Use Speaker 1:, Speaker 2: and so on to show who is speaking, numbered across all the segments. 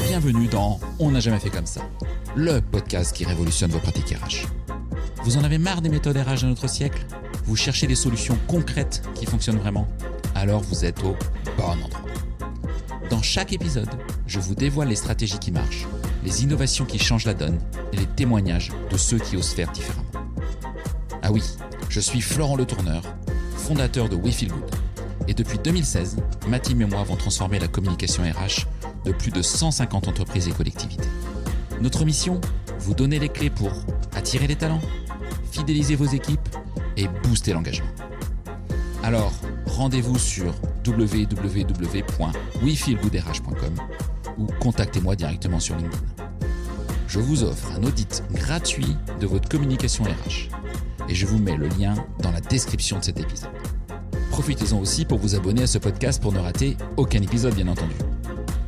Speaker 1: Bienvenue dans On n'a jamais fait comme ça, le podcast qui révolutionne vos pratiques RH. Vous en avez marre des méthodes RH de notre siècle ? Vous cherchez des solutions concrètes qui fonctionnent vraiment ? Alors vous êtes au bon endroit. Dans chaque épisode, je vous dévoile les stratégies qui marchent, les innovations qui changent la donne et les témoignages de ceux qui osent faire différemment. Ah oui, je suis Florent Le Tourneur, fondateur de We Feel Good. Et depuis 2016, ma team et moi avons transformé la communication RH de plus de 150 entreprises et collectivités. Notre mission ? Vous donner les clés pour attirer les talents, fidéliser vos équipes et booster l'engagement. Alors, rendez-vous sur www.wefeelgoodrh.com ou contactez-moi directement sur LinkedIn. Je vous offre un audit gratuit de votre communication RH et je vous mets le lien dans la description de cet épisode. Profitez-en aussi pour vous abonner à ce podcast pour ne rater aucun épisode, bien entendu.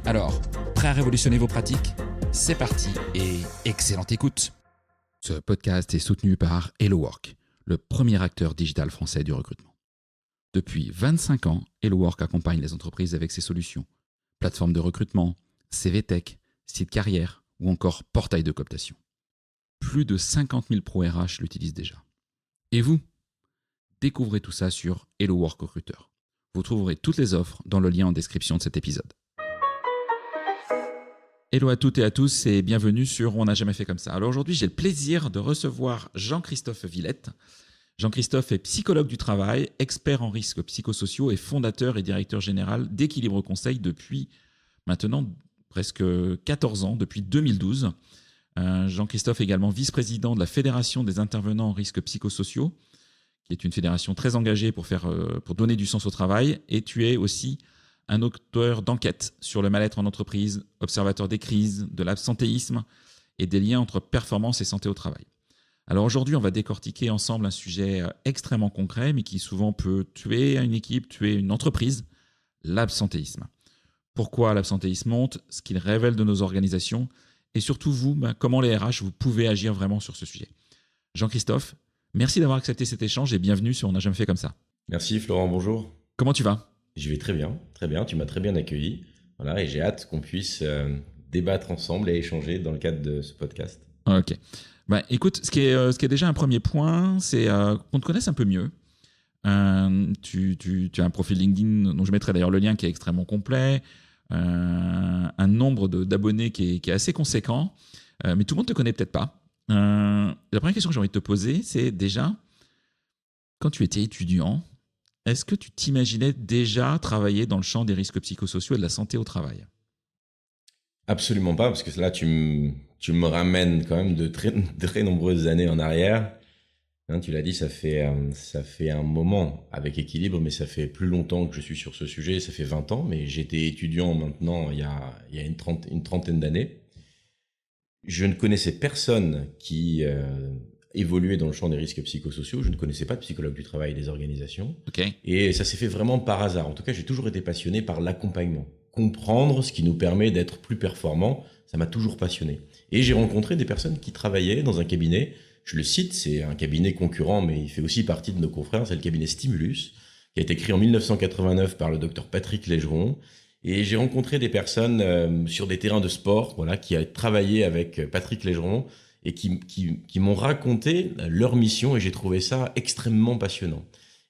Speaker 1: Alors, prêt à révolutionner vos pratiques ? C'est parti et excellente écoute. Ce podcast est soutenu par HelloWork, le premier acteur digital français du recrutement. Depuis 25 ans, HelloWork accompagne les entreprises avec ses solutions. Plateforme de recrutement, CV Tech, site carrière ou encore portail de cooptation. Plus de 50 000 pros RH l'utilisent déjà. Et vous ? Découvrez tout ça sur HelloWork Recruteur. Vous trouverez toutes les offres dans le lien en description de cet épisode. Hello à toutes et à tous et bienvenue sur On n'a jamais fait comme ça. Alors aujourd'hui, j'ai le plaisir de recevoir Jean-Christophe Villette. Jean-Christophe est psychologue du travail, expert en risques psychosociaux et fondateur et directeur général d'Équilibre Conseil depuis maintenant presque 14 ans, depuis 2012. Jean-Christophe est également vice-président de la Fédération des intervenants en risques psychosociaux, qui est une fédération très engagée pour donner du sens au travail. Et tu es aussi un auteur d'enquête sur le mal-être en entreprise, observateur des crises, de l'absentéisme et des liens entre performance et santé au travail. Alors aujourd'hui, on va décortiquer ensemble un sujet extrêmement concret, mais qui souvent peut tuer une équipe, tuer une entreprise, l'absentéisme. Pourquoi l'absentéisme monte, ce qu'il révèle de nos organisations, et surtout vous, comment les RH, vous pouvez agir vraiment sur ce sujet. Jean-Christophe, merci d'avoir accepté cet échange et bienvenue sur On n'a jamais fait comme ça.
Speaker 2: Merci Florent, bonjour.
Speaker 1: Comment tu vas ?
Speaker 2: Je vais très bien, tu m'as très bien accueilli. Voilà, et j'ai hâte qu'on puisse débattre ensemble et échanger dans le cadre de ce podcast.
Speaker 1: Ok. Écoute, ce qui est déjà un premier point, c'est qu'on te connaisse un peu mieux. Tu as un profil LinkedIn dont je mettrai d'ailleurs le lien qui est extrêmement complet, un nombre d'abonnés qui est assez conséquent, mais tout le monde ne te connaît peut-être pas. La première question que j'ai envie de te poser, c'est déjà, quand tu étais étudiant, est-ce que tu t'imaginais déjà travailler dans le champ des risques psychosociaux et de la santé au travail ?
Speaker 2: Absolument pas, parce que là, tu me ramènes quand même de très nombreuses années en arrière. Hein, tu l'as dit, ça fait un moment avec Équilibre, mais ça fait plus longtemps que je suis sur ce sujet. Ça fait 20 ans, mais j'étais étudiant maintenant il y a une trentaine d'années. Je ne connaissais personne qui évoluait dans le champ des risques psychosociaux. Je ne connaissais pas de psychologue du travail des organisations.
Speaker 1: Okay.
Speaker 2: Et ça s'est fait vraiment par hasard. En tout cas, j'ai toujours été passionné par l'accompagnement. Comprendre ce qui nous permet d'être plus performants, ça m'a toujours passionné. Et j'ai rencontré des personnes qui travaillaient dans un cabinet. Je le cite, c'est un cabinet concurrent, mais il fait aussi partie de nos confrères. C'est le cabinet Stimulus, qui a été créé en 1989 par le docteur Patrick Légeron. Et j'ai rencontré des personnes sur des terrains de sport, voilà, qui a travaillé avec Patrick Légeron et qui m'ont raconté leur mission, et j'ai trouvé ça extrêmement passionnant.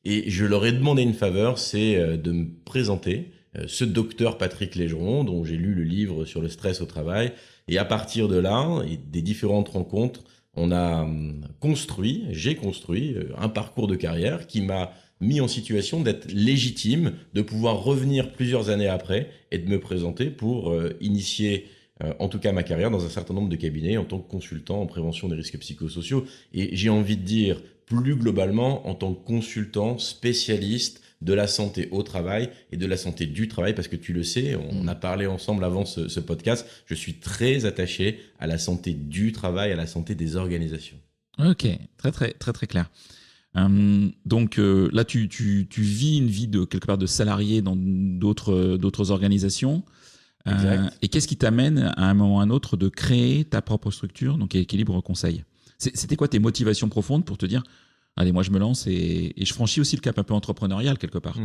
Speaker 2: Et je leur ai demandé une faveur, c'est de me présenter ce docteur Patrick Légeron, dont j'ai lu le livre sur le stress au travail. Et à partir de là, et des différentes rencontres, j'ai construit un parcours de carrière qui m'a mis en situation d'être légitime, de pouvoir revenir plusieurs années après et de me présenter pour initier en tout cas ma carrière dans un certain nombre de cabinets en tant que consultant en prévention des risques psychosociaux. Et j'ai envie de dire plus globalement en tant que consultant spécialiste de la santé au travail et de la santé du travail, parce que tu le sais, on a parlé ensemble avant ce podcast, je suis très attaché à la santé du travail, à la santé des organisations.
Speaker 1: Ok, très très très très clair. Donc là, tu vis une vie de quelque part de salarié dans d'autres organisations. Et qu'est-ce qui t'amène à un moment ou à un autre de créer ta propre structure, donc Équilibre Conseil ? C'était quoi tes motivations profondes pour te dire allez, moi je me lance et je franchis aussi le cap un peu entrepreneurial quelque part ?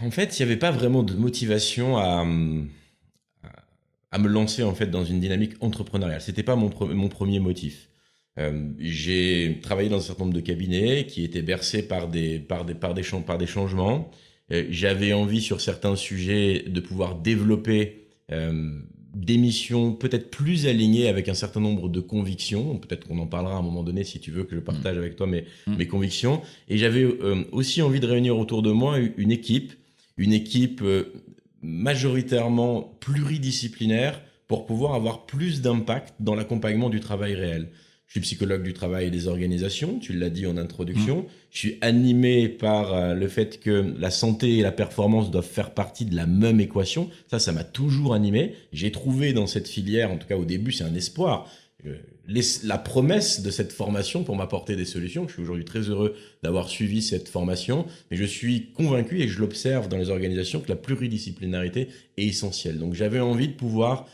Speaker 2: En fait, il y avait pas vraiment de motivation à me lancer en fait dans une dynamique entrepreneuriale. C'était pas mon premier motif. J'ai travaillé dans un certain nombre de cabinets qui étaient bercés par des changements. J'avais envie sur certains sujets de pouvoir développer des missions peut-être plus alignées avec un certain nombre de convictions. Peut-être qu'on en parlera à un moment donné si tu veux que je partage avec toi mes convictions. Et j'avais aussi envie de réunir autour de moi une équipe majoritairement pluridisciplinaire pour pouvoir avoir plus d'impact dans l'accompagnement du travail réel. Je suis psychologue du travail et des organisations, tu l'as dit en introduction. Je suis animé par le fait que la santé et la performance doivent faire partie de la même équation. Ça m'a toujours animé. J'ai trouvé dans cette filière, en tout cas au début, c'est un espoir. La promesse de cette formation pour m'apporter des solutions. Je suis aujourd'hui très heureux d'avoir suivi cette formation, mais je suis convaincu et je l'observe dans les organisations que la pluridisciplinarité est essentielle. Donc j'avais envie de pouvoir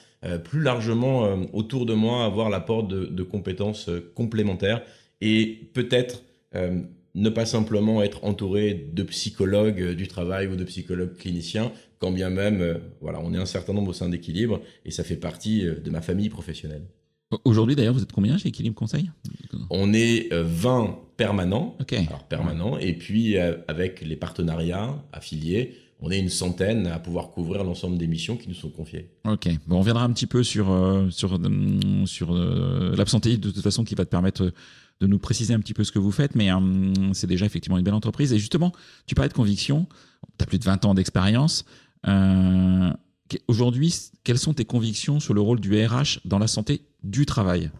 Speaker 2: plus largement autour de moi avoir l'apport de compétences complémentaires et peut-être ne pas simplement être entouré de psychologues du travail ou de psychologues cliniciens, quand bien même voilà, on est un certain nombre au sein d'Équilibre et ça fait partie de ma famille professionnelle.
Speaker 1: Aujourd'hui, d'ailleurs, vous êtes combien chez Équilibre Conseil?
Speaker 2: On est 20 permanents,
Speaker 1: Okay.
Speaker 2: alors permanents, et puis avec les partenariats affiliés, on est une centaine à pouvoir couvrir l'ensemble des missions qui nous sont confiées.
Speaker 1: Ok, bon, on reviendra un petit peu sur l'absentéisme de toute façon qui va te permettre de nous préciser un petit peu ce que vous faites, mais c'est déjà effectivement une belle entreprise. Et justement, tu parlais de conviction, tu as plus de 20 ans d'expérience. Aujourd'hui, quelles sont tes convictions sur le rôle du RH dans la santé du travail?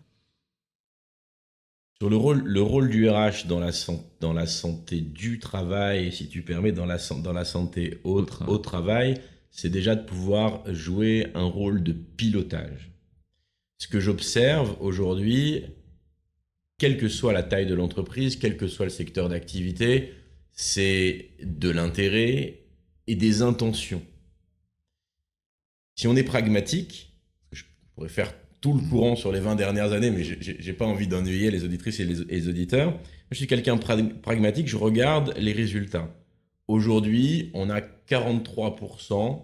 Speaker 2: Sur le rôle du RH dans la santé du travail, si tu permets, dans la santé au travail, c'est déjà de pouvoir jouer un rôle de pilotage. Ce que j'observe aujourd'hui, quelle que soit la taille de l'entreprise, quel que soit le secteur d'activité, c'est de l'intérêt et des intentions. Si on est pragmatique, je pourrais faire tout le courant sur les 20 dernières années, mais j'ai pas envie d'ennuyer les auditrices et les auditeurs. Moi, je suis quelqu'un pragmatique, je regarde les résultats. Aujourd'hui, on a 43%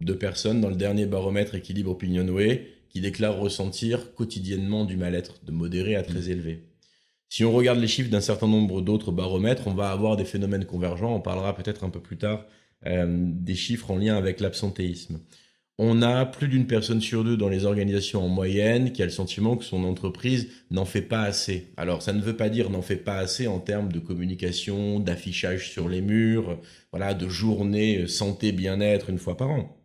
Speaker 2: de personnes dans le dernier baromètre Équilibre Opinionway qui déclarent ressentir quotidiennement du mal-être, de modéré à très élevé. Si on regarde les chiffres d'un certain nombre d'autres baromètres, on va avoir des phénomènes convergents. On parlera peut-être un peu plus tard des chiffres en lien avec l'absentéisme. On a plus d'une personne sur deux dans les organisations en moyenne qui a le sentiment que son entreprise n'en fait pas assez. Alors, ça ne veut pas dire n'en fait pas assez en termes de communication, d'affichage sur les murs, voilà, de journées santé, bien-être une fois par an.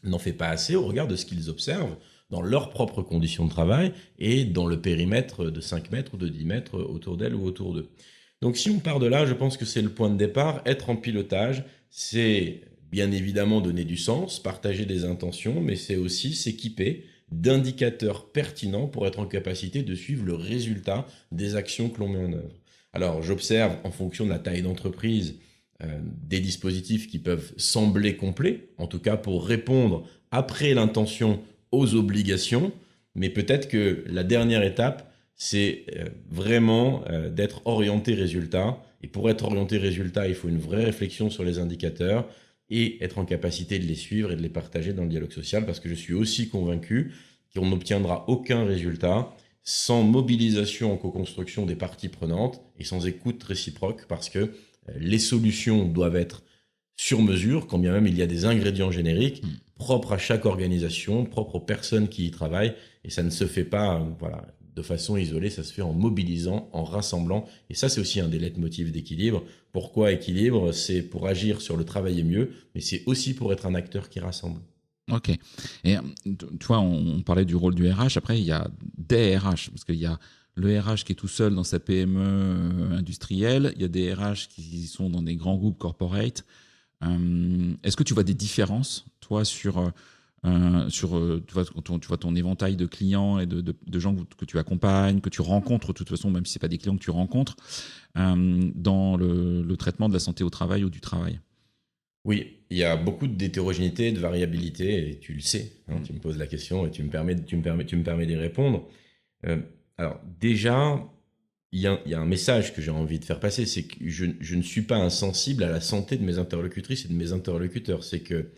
Speaker 2: N'en fait pas assez au regard de ce qu'ils observent dans leurs propres conditions de travail et dans le périmètre de 5 mètres ou de 10 mètres autour d'elles ou autour d'eux. Donc, si on part de là, je pense que c'est le point de départ. Être en pilotage, c'est bien évidemment donner du sens, partager des intentions, mais c'est aussi s'équiper d'indicateurs pertinents pour être en capacité de suivre le résultat des actions que l'on met en œuvre. Alors, j'observe en fonction de la taille d'entreprise des dispositifs qui peuvent sembler complets, en tout cas pour répondre après l'intention aux obligations, mais peut-être que la dernière étape, c'est vraiment d'être orienté résultat. Et pour être orienté résultat, il faut une vraie réflexion sur les indicateurs et être en capacité de les suivre et de les partager dans le dialogue social, parce que je suis aussi convaincu qu'on n'obtiendra aucun résultat sans mobilisation en co-construction des parties prenantes et sans écoute réciproque, parce que les solutions doivent être sur mesure, quand bien même il y a des ingrédients génériques propres à chaque organisation, propres aux personnes qui y travaillent, et ça ne se fait pas voilà, de façon isolée, ça se fait en mobilisant, en rassemblant, et ça c'est aussi un des leitmotifs d'Équilibre. Pourquoi Équilibre? C'est pour agir sur le travailler mieux, mais c'est aussi pour être un acteur qui rassemble.
Speaker 1: Ok. Et tu vois, on parlait du rôle du RH, après il y a des RH, parce qu'il y a le RH qui est tout seul dans sa PME industrielle, il y a des RH qui sont dans des grands groupes corporate. Est-ce que tu vois des différences, toi, tu vois ton éventail de clients et de gens que tu accompagnes, que tu rencontres, de toute façon, même si ce n'est pas des clients que tu rencontres, dans le traitement de la santé au travail ou du travail?
Speaker 2: Oui, il y a beaucoup d'hétérogénéité, de variabilité, et tu le sais. Tu me poses la question et tu me permets d'y répondre. Alors déjà, il y a un message que j'ai envie de faire passer, c'est que je ne suis pas insensible à la santé de mes interlocutrices et de mes interlocuteurs. C'est que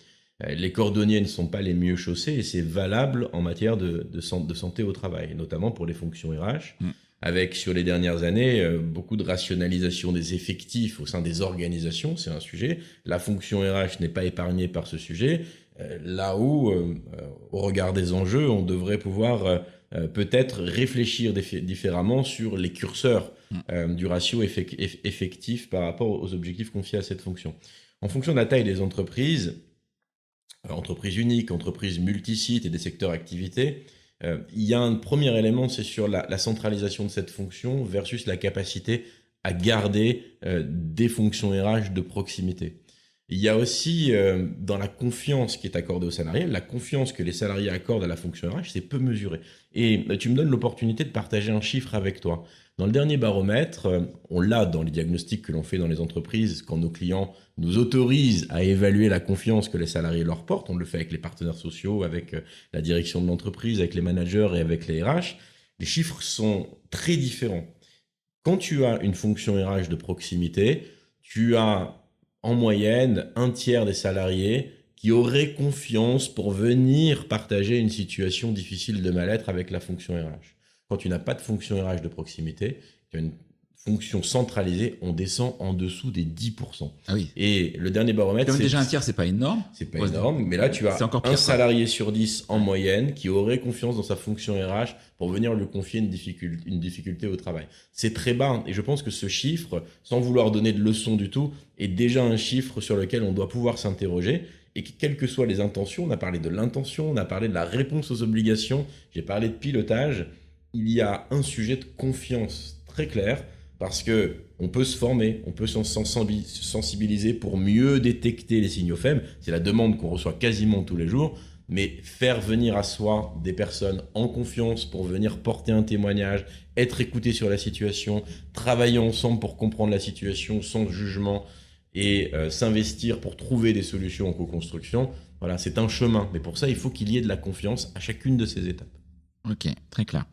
Speaker 2: les cordonniers ne sont pas les mieux chaussés et c'est valable en matière de santé au travail, et notamment pour les fonctions RH, avec sur les dernières années beaucoup de rationalisation des effectifs au sein des organisations, c'est un sujet. La fonction RH n'est pas épargnée par ce sujet, là où, au regard des enjeux, on devrait pouvoir peut-être réfléchir différemment sur les curseurs du ratio effectif par rapport aux objectifs confiés à cette fonction. En fonction de la taille des entreprises, entreprises uniques, entreprises multisites et des secteurs d'activité, il y a un premier élément, c'est sur la centralisation de cette fonction versus la capacité à garder des fonctions RH de proximité. Il y a aussi, dans la confiance qui est accordée aux salariés, la confiance que les salariés accordent à la fonction RH, c'est peu mesuré. Et tu me donnes l'opportunité de partager un chiffre avec toi. Dans le dernier baromètre, on l'a dans les diagnostics que l'on fait dans les entreprises, quand nos clients nous autorisent à évaluer la confiance que les salariés leur portent. On le fait avec les partenaires sociaux, avec la direction de l'entreprise, avec les managers et avec les RH. Les chiffres sont très différents. Quand tu as une fonction RH de proximité, tu as en moyenne un tiers des salariés qui auraient confiance pour venir partager une situation difficile de mal-être avec la fonction RH. Quand tu n'as pas de fonction RH de proximité, tu as une fonction centralisée, on descend en dessous des 10%.
Speaker 1: Ah oui.
Speaker 2: Et le dernier baromètre,
Speaker 1: c'est déjà un tiers, c'est pas énorme.
Speaker 2: C'est pas énorme, mais là tu as un salarié sur 10 en moyenne qui aurait confiance dans sa fonction RH pour venir lui confier une difficulté au travail. C'est très bas, et je pense que ce chiffre, sans vouloir donner de leçons du tout, est déjà un chiffre sur lequel on doit pouvoir s'interroger. Et que, quelles que soient les intentions, on a parlé de l'intention, on a parlé de la réponse aux obligations, j'ai parlé de pilotage, il y a un sujet de confiance très clair. Parce que on peut se former, on peut se sensibiliser pour mieux détecter les signaux faibles. C'est la demande qu'on reçoit quasiment tous les jours. Mais faire venir à soi des personnes en confiance pour venir porter un témoignage, être écouté sur la situation, travailler ensemble pour comprendre la situation sans jugement et s'investir pour trouver des solutions en co-construction, voilà, c'est un chemin. Mais pour ça, il faut qu'il y ait de la confiance à chacune de ces étapes.
Speaker 1: Ok, très clair.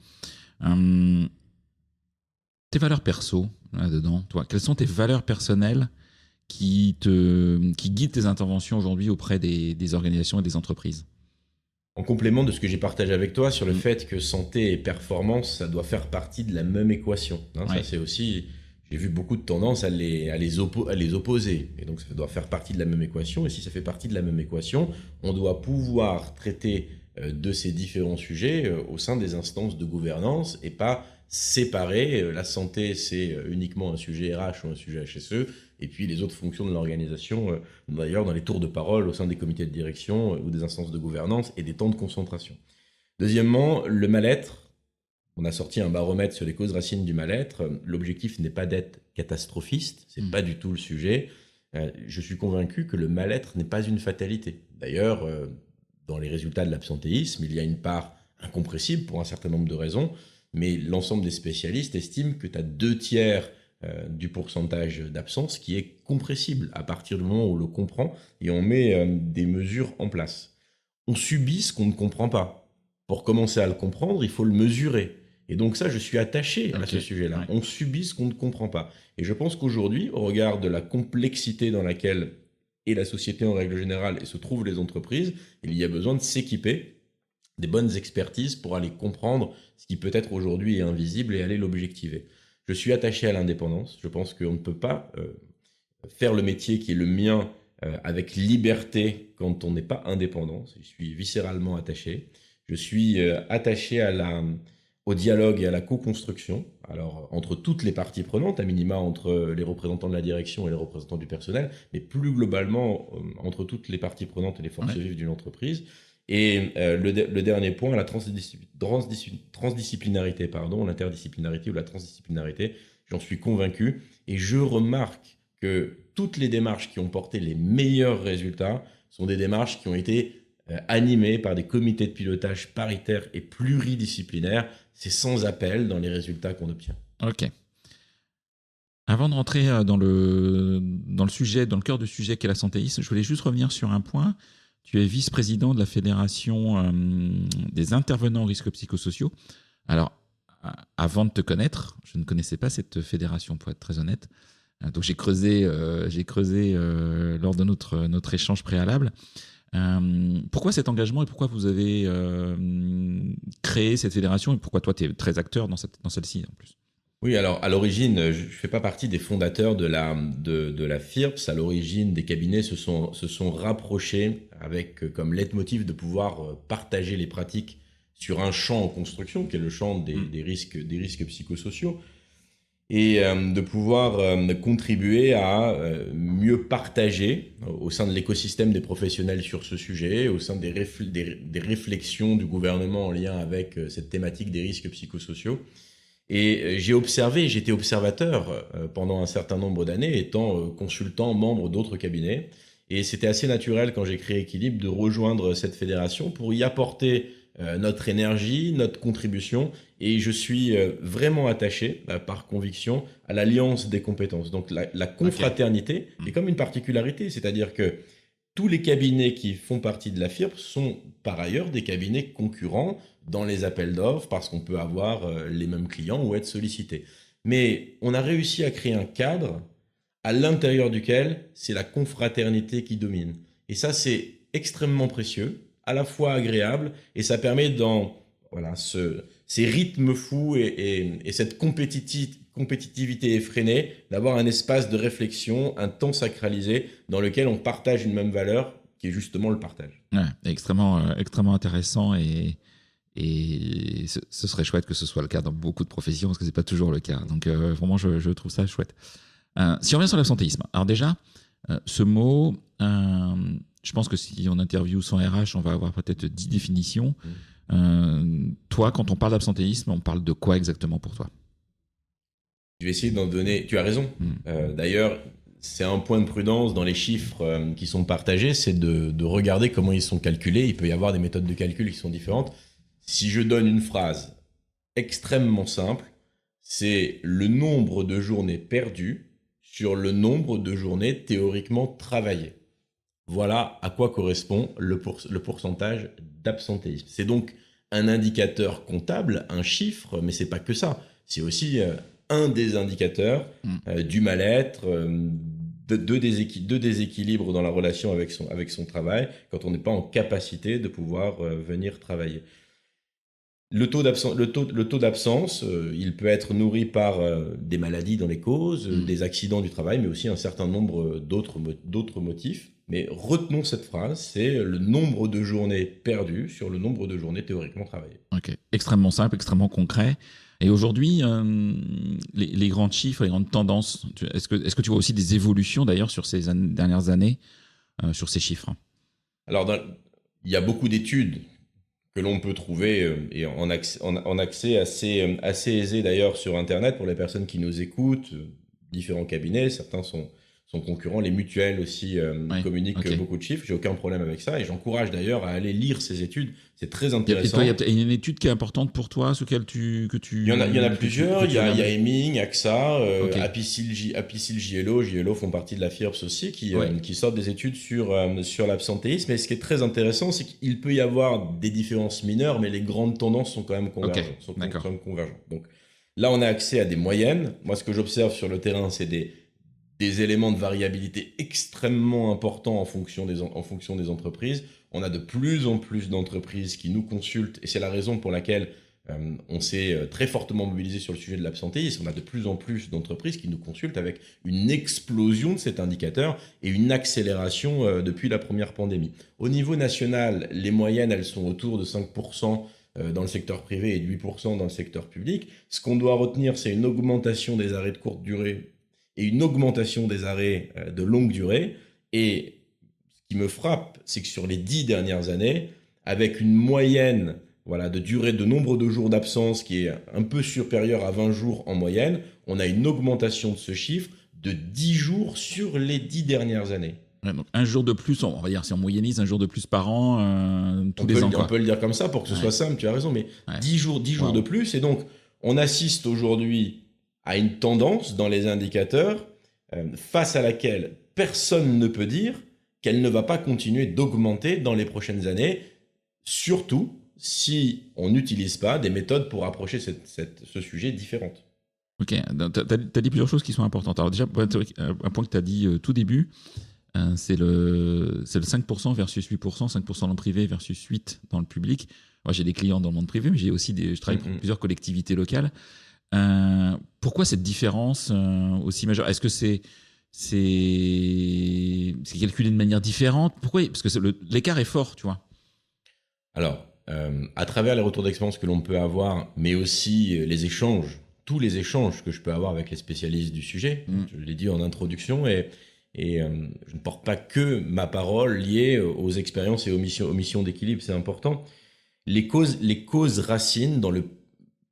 Speaker 1: Tes valeurs perso, là-dedans, toi, quelles sont tes valeurs personnelles qui guident tes interventions aujourd'hui auprès des organisations et des entreprises?
Speaker 2: En complément de ce que j'ai partagé avec toi sur le fait que santé et performance, ça doit faire partie de la même équation. Hein, ouais. Ça, c'est aussi, j'ai vu beaucoup de tendances à les opposer. Et donc, ça doit faire partie de la même équation. Et si ça fait partie de la même équation, on doit pouvoir traiter de ces différents sujets au sein des instances de gouvernance et pas séparer. La santé, c'est uniquement un sujet RH ou un sujet HSE, et puis les autres fonctions de l'organisation, d'ailleurs dans les tours de parole au sein des comités de direction ou des instances de gouvernance et des temps de concentration. Deuxièmement, le mal-être. On a sorti un baromètre sur les causes racines du mal-être. L'objectif n'est pas d'être catastrophiste, c'est pas du tout le sujet. Je suis convaincu que le mal-être n'est pas une fatalité. D'ailleurs, dans les résultats de l'absentéisme, il y a une part incompressible pour un certain nombre de raisons, mais l'ensemble des spécialistes estiment que tu as 2/3 du pourcentage d'absence qui est compressible à partir du moment où on le comprend et on met des mesures en place. On subit ce qu'on ne comprend pas. Pour commencer à le comprendre, il faut le mesurer. Et donc ça, je suis attaché à ce sujet-là. Ouais. On subit ce qu'on ne comprend pas. Et je pense qu'aujourd'hui, au regard de la complexité dans laquelle est la société en règle générale et se trouvent les entreprises, il y a besoin de s'équiper des bonnes expertises pour aller comprendre ce qui peut-être aujourd'hui est invisible et aller l'objectiver. Je suis attaché à l'indépendance. Je pense qu'on ne peut pas faire le métier qui est le mien avec liberté quand on n'est pas indépendant. Je suis viscéralement attaché. Je suis attaché au dialogue et à la co-construction, alors entre toutes les parties prenantes, à minima entre les représentants de la direction et les représentants du personnel, mais plus globalement entre toutes les parties prenantes et les forces vives d'une entreprise. Et le dernier point, la transdisciplinarité, l'interdisciplinarité ou la transdisciplinarité, j'en suis convaincu. Et je remarque que toutes les démarches qui ont porté les meilleurs résultats sont des démarches qui ont été animées par des comités de pilotage paritaires et pluridisciplinaires. C'est sans appel dans les résultats qu'on obtient.
Speaker 1: Ok. Avant de rentrer dans le sujet, dans le cœur du sujet qu'est l'absentéisme, je voulais juste revenir sur un point. Tu es vice-président de la Fédération des intervenants en risques psychosociaux. Alors, avant de te connaître, je ne connaissais pas cette fédération, pour être très honnête. Donc j'ai creusé lors de notre échange préalable. Pourquoi cet engagement et pourquoi vous avez créé cette fédération et pourquoi toi tu es très acteur dans celle-ci en plus?
Speaker 2: Oui, alors à l'origine, je ne fais pas partie des fondateurs de la FIRPS. À l'origine, des cabinets se sont rapprochés avec comme leitmotiv de pouvoir partager les pratiques sur un champ en construction, qui est le champ des risques psychosociaux, et de pouvoir contribuer à mieux partager au sein de l'écosystème des professionnels sur ce sujet, au sein des réflexions du gouvernement en lien avec cette thématique des risques psychosociaux. Et j'étais observateur pendant un certain nombre d'années, étant consultant, membre d'autres cabinets. Et c'était assez naturel quand j'ai créé Équilibre de rejoindre cette fédération pour y apporter notre énergie, notre contribution. Et je suis vraiment attaché, par conviction, à l'alliance des compétences. Donc la confraternité est comme une particularité, c'est-à-dire que tous les cabinets qui font partie de la FIRP sont par ailleurs des cabinets concurrents dans les appels d'offres parce qu'on peut avoir les mêmes clients ou être sollicité. Mais on a réussi à créer un cadre à l'intérieur duquel c'est la confraternité qui domine. Et ça, c'est extrêmement précieux, à la fois agréable, et ça permet dans ces rythmes fous et cette compétitivité effrénée, d'avoir un espace de réflexion, un temps sacralisé dans lequel on partage une même valeur qui est justement le partage.
Speaker 1: Ouais, extrêmement intéressant et ce serait chouette que ce soit le cas dans beaucoup de professions parce que c'est pas toujours le cas. Donc vraiment, je trouve ça chouette. Si on revient sur l'absentéisme, alors déjà, ce mot, je pense que si on interviewe son RH, on va avoir peut-être 10 définitions. Toi, quand on parle d'absentéisme, on parle de quoi exactement pour toi?
Speaker 2: Je vais essayer d'en donner. Tu as raison. D'ailleurs, c'est un point de prudence dans les chiffres qui sont partagés, c'est de regarder comment ils sont calculés. Il peut y avoir des méthodes de calcul qui sont différentes. Si je donne une phrase extrêmement simple, c'est le nombre de journées perdues sur le nombre de journées théoriquement travaillées. Voilà à quoi correspond le pourcentage d'absentéisme. C'est donc un indicateur comptable, un chiffre, mais c'est pas que ça. C'est aussi un des indicateurs du mal-être, de déséquilibre dans la relation avec son travail, quand on n'est pas en capacité de pouvoir venir travailler. Le taux d'absence, il peut être nourri par des maladies dans les causes, des accidents du travail, mais aussi un certain nombre d'autres motifs. Mais retenons cette phrase, c'est le nombre de journées perdues sur le nombre de journées théoriquement travaillées.
Speaker 1: Ok, extrêmement simple, extrêmement concret. Et aujourd'hui, les grands chiffres, les grandes tendances, est-ce que tu vois aussi des évolutions d'ailleurs sur ces dernières années, sur ces chiffres?
Speaker 2: Alors, il y a beaucoup d'études que l'on peut trouver et en accès assez aisé d'ailleurs sur Internet pour les personnes qui nous écoutent, différents cabinets, certains sont concurrents, les mutuelles aussi communiquent beaucoup de chiffres, j'ai aucun problème avec ça et j'encourage d'ailleurs à aller lire ces études, c'est très intéressant.
Speaker 1: Il y a une étude qui est importante pour toi, sur laquelle il
Speaker 2: y en a plusieurs, il y a Heming, AXA, Apicil, JLO font partie de la FIRPS aussi qui sortent des études sur l'absentéisme, et ce qui est très intéressant, c'est qu'il peut y avoir des différences mineures, mais les grandes tendances sont quand même convergentes. Donc là, on a accès à des moyennes. Moi, ce que j'observe sur le terrain, c'est des éléments de variabilité extrêmement importants en fonction des entreprises. On a de plus en plus d'entreprises qui nous consultent et c'est la raison pour laquelle on s'est très fortement mobilisé sur le sujet de l'absentéisme. On a de plus en plus d'entreprises qui nous consultent avec une explosion de cet indicateur et une accélération depuis la première pandémie. Au niveau national, les moyennes, elles sont autour de 5% dans le secteur privé et de 8% dans le secteur public. Ce qu'on doit retenir, c'est une augmentation des arrêts de courte durée et une augmentation des arrêts de longue durée. Et ce qui me frappe, c'est que sur les 10 dernières années, avec une moyenne de durée de nombre de jours d'absence qui est un peu supérieure à 20 jours en moyenne, on a une augmentation de ce chiffre de 10 jours sur les 10 dernières années.
Speaker 1: Ouais, donc un jour de plus, on va dire, si on moyennise un jour de plus par an, tous les ans.
Speaker 2: On peut le dire comme ça pour que ce soit simple, tu as raison, mais 10 jours de plus. Et donc, on assiste aujourd'hui à une tendance dans les indicateurs face à laquelle personne ne peut dire qu'elle ne va pas continuer d'augmenter dans les prochaines années, surtout si on n'utilise pas des méthodes pour approcher ce sujet différentes.
Speaker 1: Ok, tu as dit plusieurs choses qui sont importantes. Alors déjà, un point que tu as dit tout début, c'est le 5% versus 8%, 5% dans le privé versus 8% dans le public. Moi, j'ai des clients dans le monde privé, mais j'ai aussi je travaille pour plusieurs collectivités locales. Pourquoi cette différence aussi majeure? Est-ce que c'est calculé de manière différente? Pourquoi? Parce que l'écart est fort, tu vois.
Speaker 2: Alors, à travers les retours d'expérience que l'on peut avoir, mais aussi les échanges, tous les échanges que je peux avoir avec les spécialistes du sujet, je l'ai dit en introduction, et je ne porte pas que ma parole liée aux expériences et aux missions d'équilibre, c'est important. Les causes racines dans le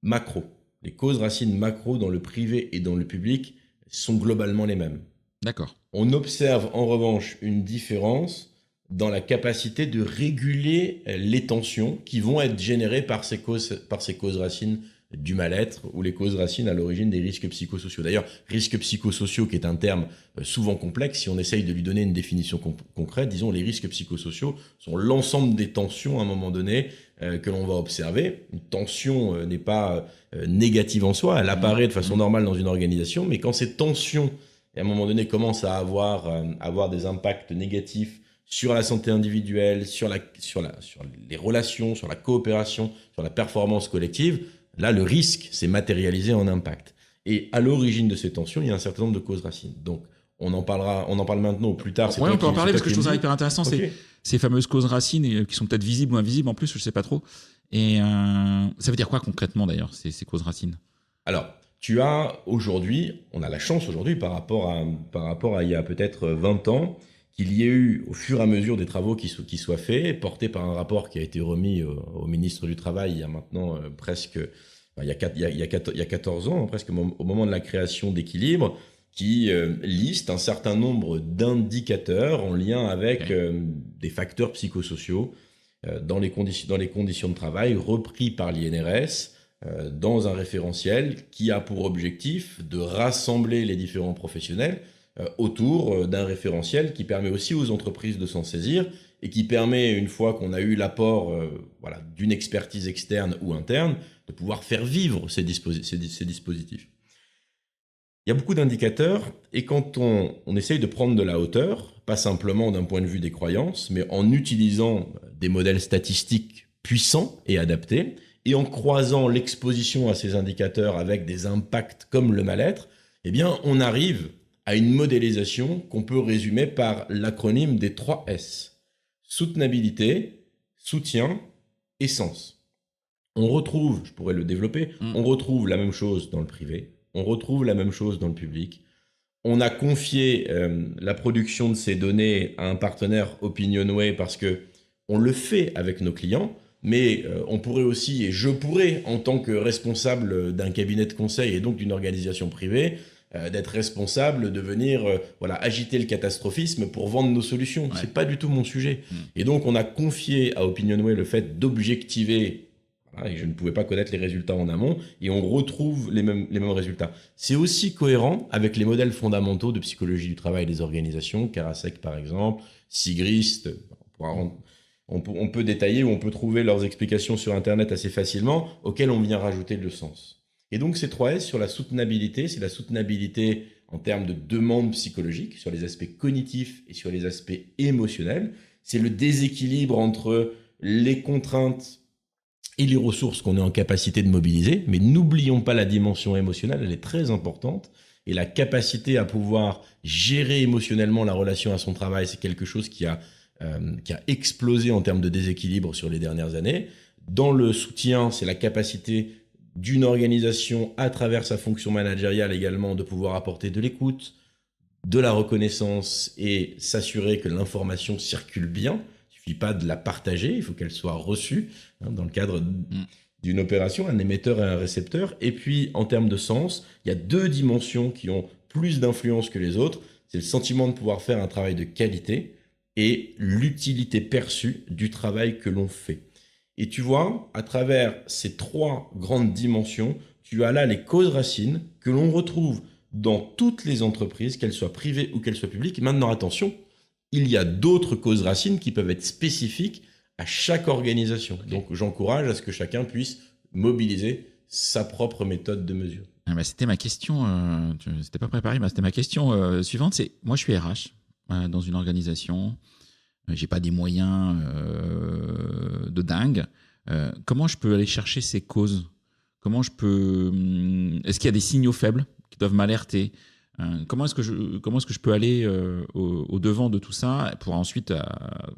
Speaker 2: macro, les causes racines macro dans le privé et dans le public sont globalement les mêmes.
Speaker 1: D'accord.
Speaker 2: On observe en revanche une différence dans la capacité de réguler les tensions qui vont être générées par ces causes racines du mal-être ou les causes racines à l'origine des risques psychosociaux. D'ailleurs, risques psychosociaux, qui est un terme souvent complexe, si on essaye de lui donner une définition concrète, disons, les risques psychosociaux sont l'ensemble des tensions à un moment donné que l'on va observer. Une tension n'est pas négative en soi, elle apparaît de façon normale dans une organisation, mais quand ces tensions, à un moment donné, commencent à avoir des impacts négatifs sur la santé individuelle, sur les relations, sur la coopération, sur la performance collective, là, le risque s'est matérialisé en impact. Et à l'origine de ces tensions, il y a un certain nombre de causes racines. Donc, on en parle maintenant ou plus tard.
Speaker 1: Oui, on peut en parler parce que je trouve ça hyper intéressant. Okay. Ces fameuses causes racines qui sont peut-être visibles ou invisibles en plus, je ne sais pas trop. Et ça veut dire quoi concrètement d'ailleurs, ces causes racines?
Speaker 2: Alors, tu as aujourd'hui, on a la chance aujourd'hui par rapport à il y a peut-être 20 ans, qu'il y ait eu au fur et à mesure des travaux qui soient faits, portés par un rapport qui a été remis au ministre du Travail il y a maintenant il y a 14 ans, presque au moment de la création d'Équilibre, qui liste un certain nombre d'indicateurs en lien avec des facteurs psychosociaux dans les conditions de travail repris par l'INRS dans un référentiel qui a pour objectif de rassembler les différents professionnels autour d'un référentiel qui permet aussi aux entreprises de s'en saisir et qui permet, une fois qu'on a eu l'apport d'une expertise externe ou interne, de pouvoir faire vivre ces dispositifs. Il y a beaucoup d'indicateurs et quand on essaye de prendre de la hauteur, pas simplement d'un point de vue des croyances, mais en utilisant des modèles statistiques puissants et adaptés, et en croisant l'exposition à ces indicateurs avec des impacts comme le mal-être, eh bien, on arrive à une modélisation qu'on peut résumer par l'acronyme des 3 S. Soutenabilité, soutien et sens. On retrouve, je pourrais le développer, on retrouve la même chose dans le privé, on retrouve la même chose dans le public. On a confié la production de ces données à un partenaire Opinionway parce que on le fait avec nos clients, mais on pourrait aussi, et je pourrais, en tant que responsable d'un cabinet de conseil et donc d'une organisation privée, d'être responsable, de venir agiter le catastrophisme pour vendre nos solutions. Ouais. C'est pas du tout mon sujet. Et donc, on a confié à Opinionway le fait d'objectiver, et je ne pouvais pas connaître les résultats en amont, et on retrouve les mêmes résultats. C'est aussi cohérent avec les modèles fondamentaux de psychologie du travail des organisations, Karasek par exemple, Sigrist, on peut détailler ou on peut trouver leurs explications sur Internet assez facilement, auxquelles on vient rajouter le sens. Et donc, ces 3 S sur la soutenabilité, c'est la soutenabilité en termes de demande psychologique, sur les aspects cognitifs et sur les aspects émotionnels. C'est le déséquilibre entre les contraintes et les ressources qu'on est en capacité de mobiliser. Mais n'oublions pas la dimension émotionnelle, elle est très importante. Et la capacité à pouvoir gérer émotionnellement la relation à son travail, c'est quelque chose qui a explosé en termes de déséquilibre sur les dernières années. Dans le soutien, c'est la capacité d'une organisation, à travers sa fonction managériale également, de pouvoir apporter de l'écoute, de la reconnaissance et s'assurer que l'information circule bien. Il ne suffit pas de la partager, il faut qu'elle soit reçue dans le cadre d'une opération, un émetteur et un récepteur. Et puis, en termes de sens, il y a 2 dimensions qui ont plus d'influence que les autres. C'est le sentiment de pouvoir faire un travail de qualité et l'utilité perçue du travail que l'on fait. Et tu vois, à travers ces 3 grandes dimensions, tu as là les causes racines que l'on retrouve dans toutes les entreprises, qu'elles soient privées ou qu'elles soient publiques. Et maintenant, attention, il y a d'autres causes racines qui peuvent être spécifiques à chaque organisation. Okay. Donc, j'encourage à ce que chacun puisse mobiliser sa propre méthode de mesure.
Speaker 1: C'était ma question, c'était pas préparé, mais c'était ma question suivante. C'est, moi, je suis RH dans une organisation, j'ai pas des moyens de dingue. Comment je peux aller chercher ces causes? Comment je peux Est-ce qu'il y a des signaux faibles qui doivent m'alerter? Comment est-ce que je peux aller au devant de tout ça pour ensuite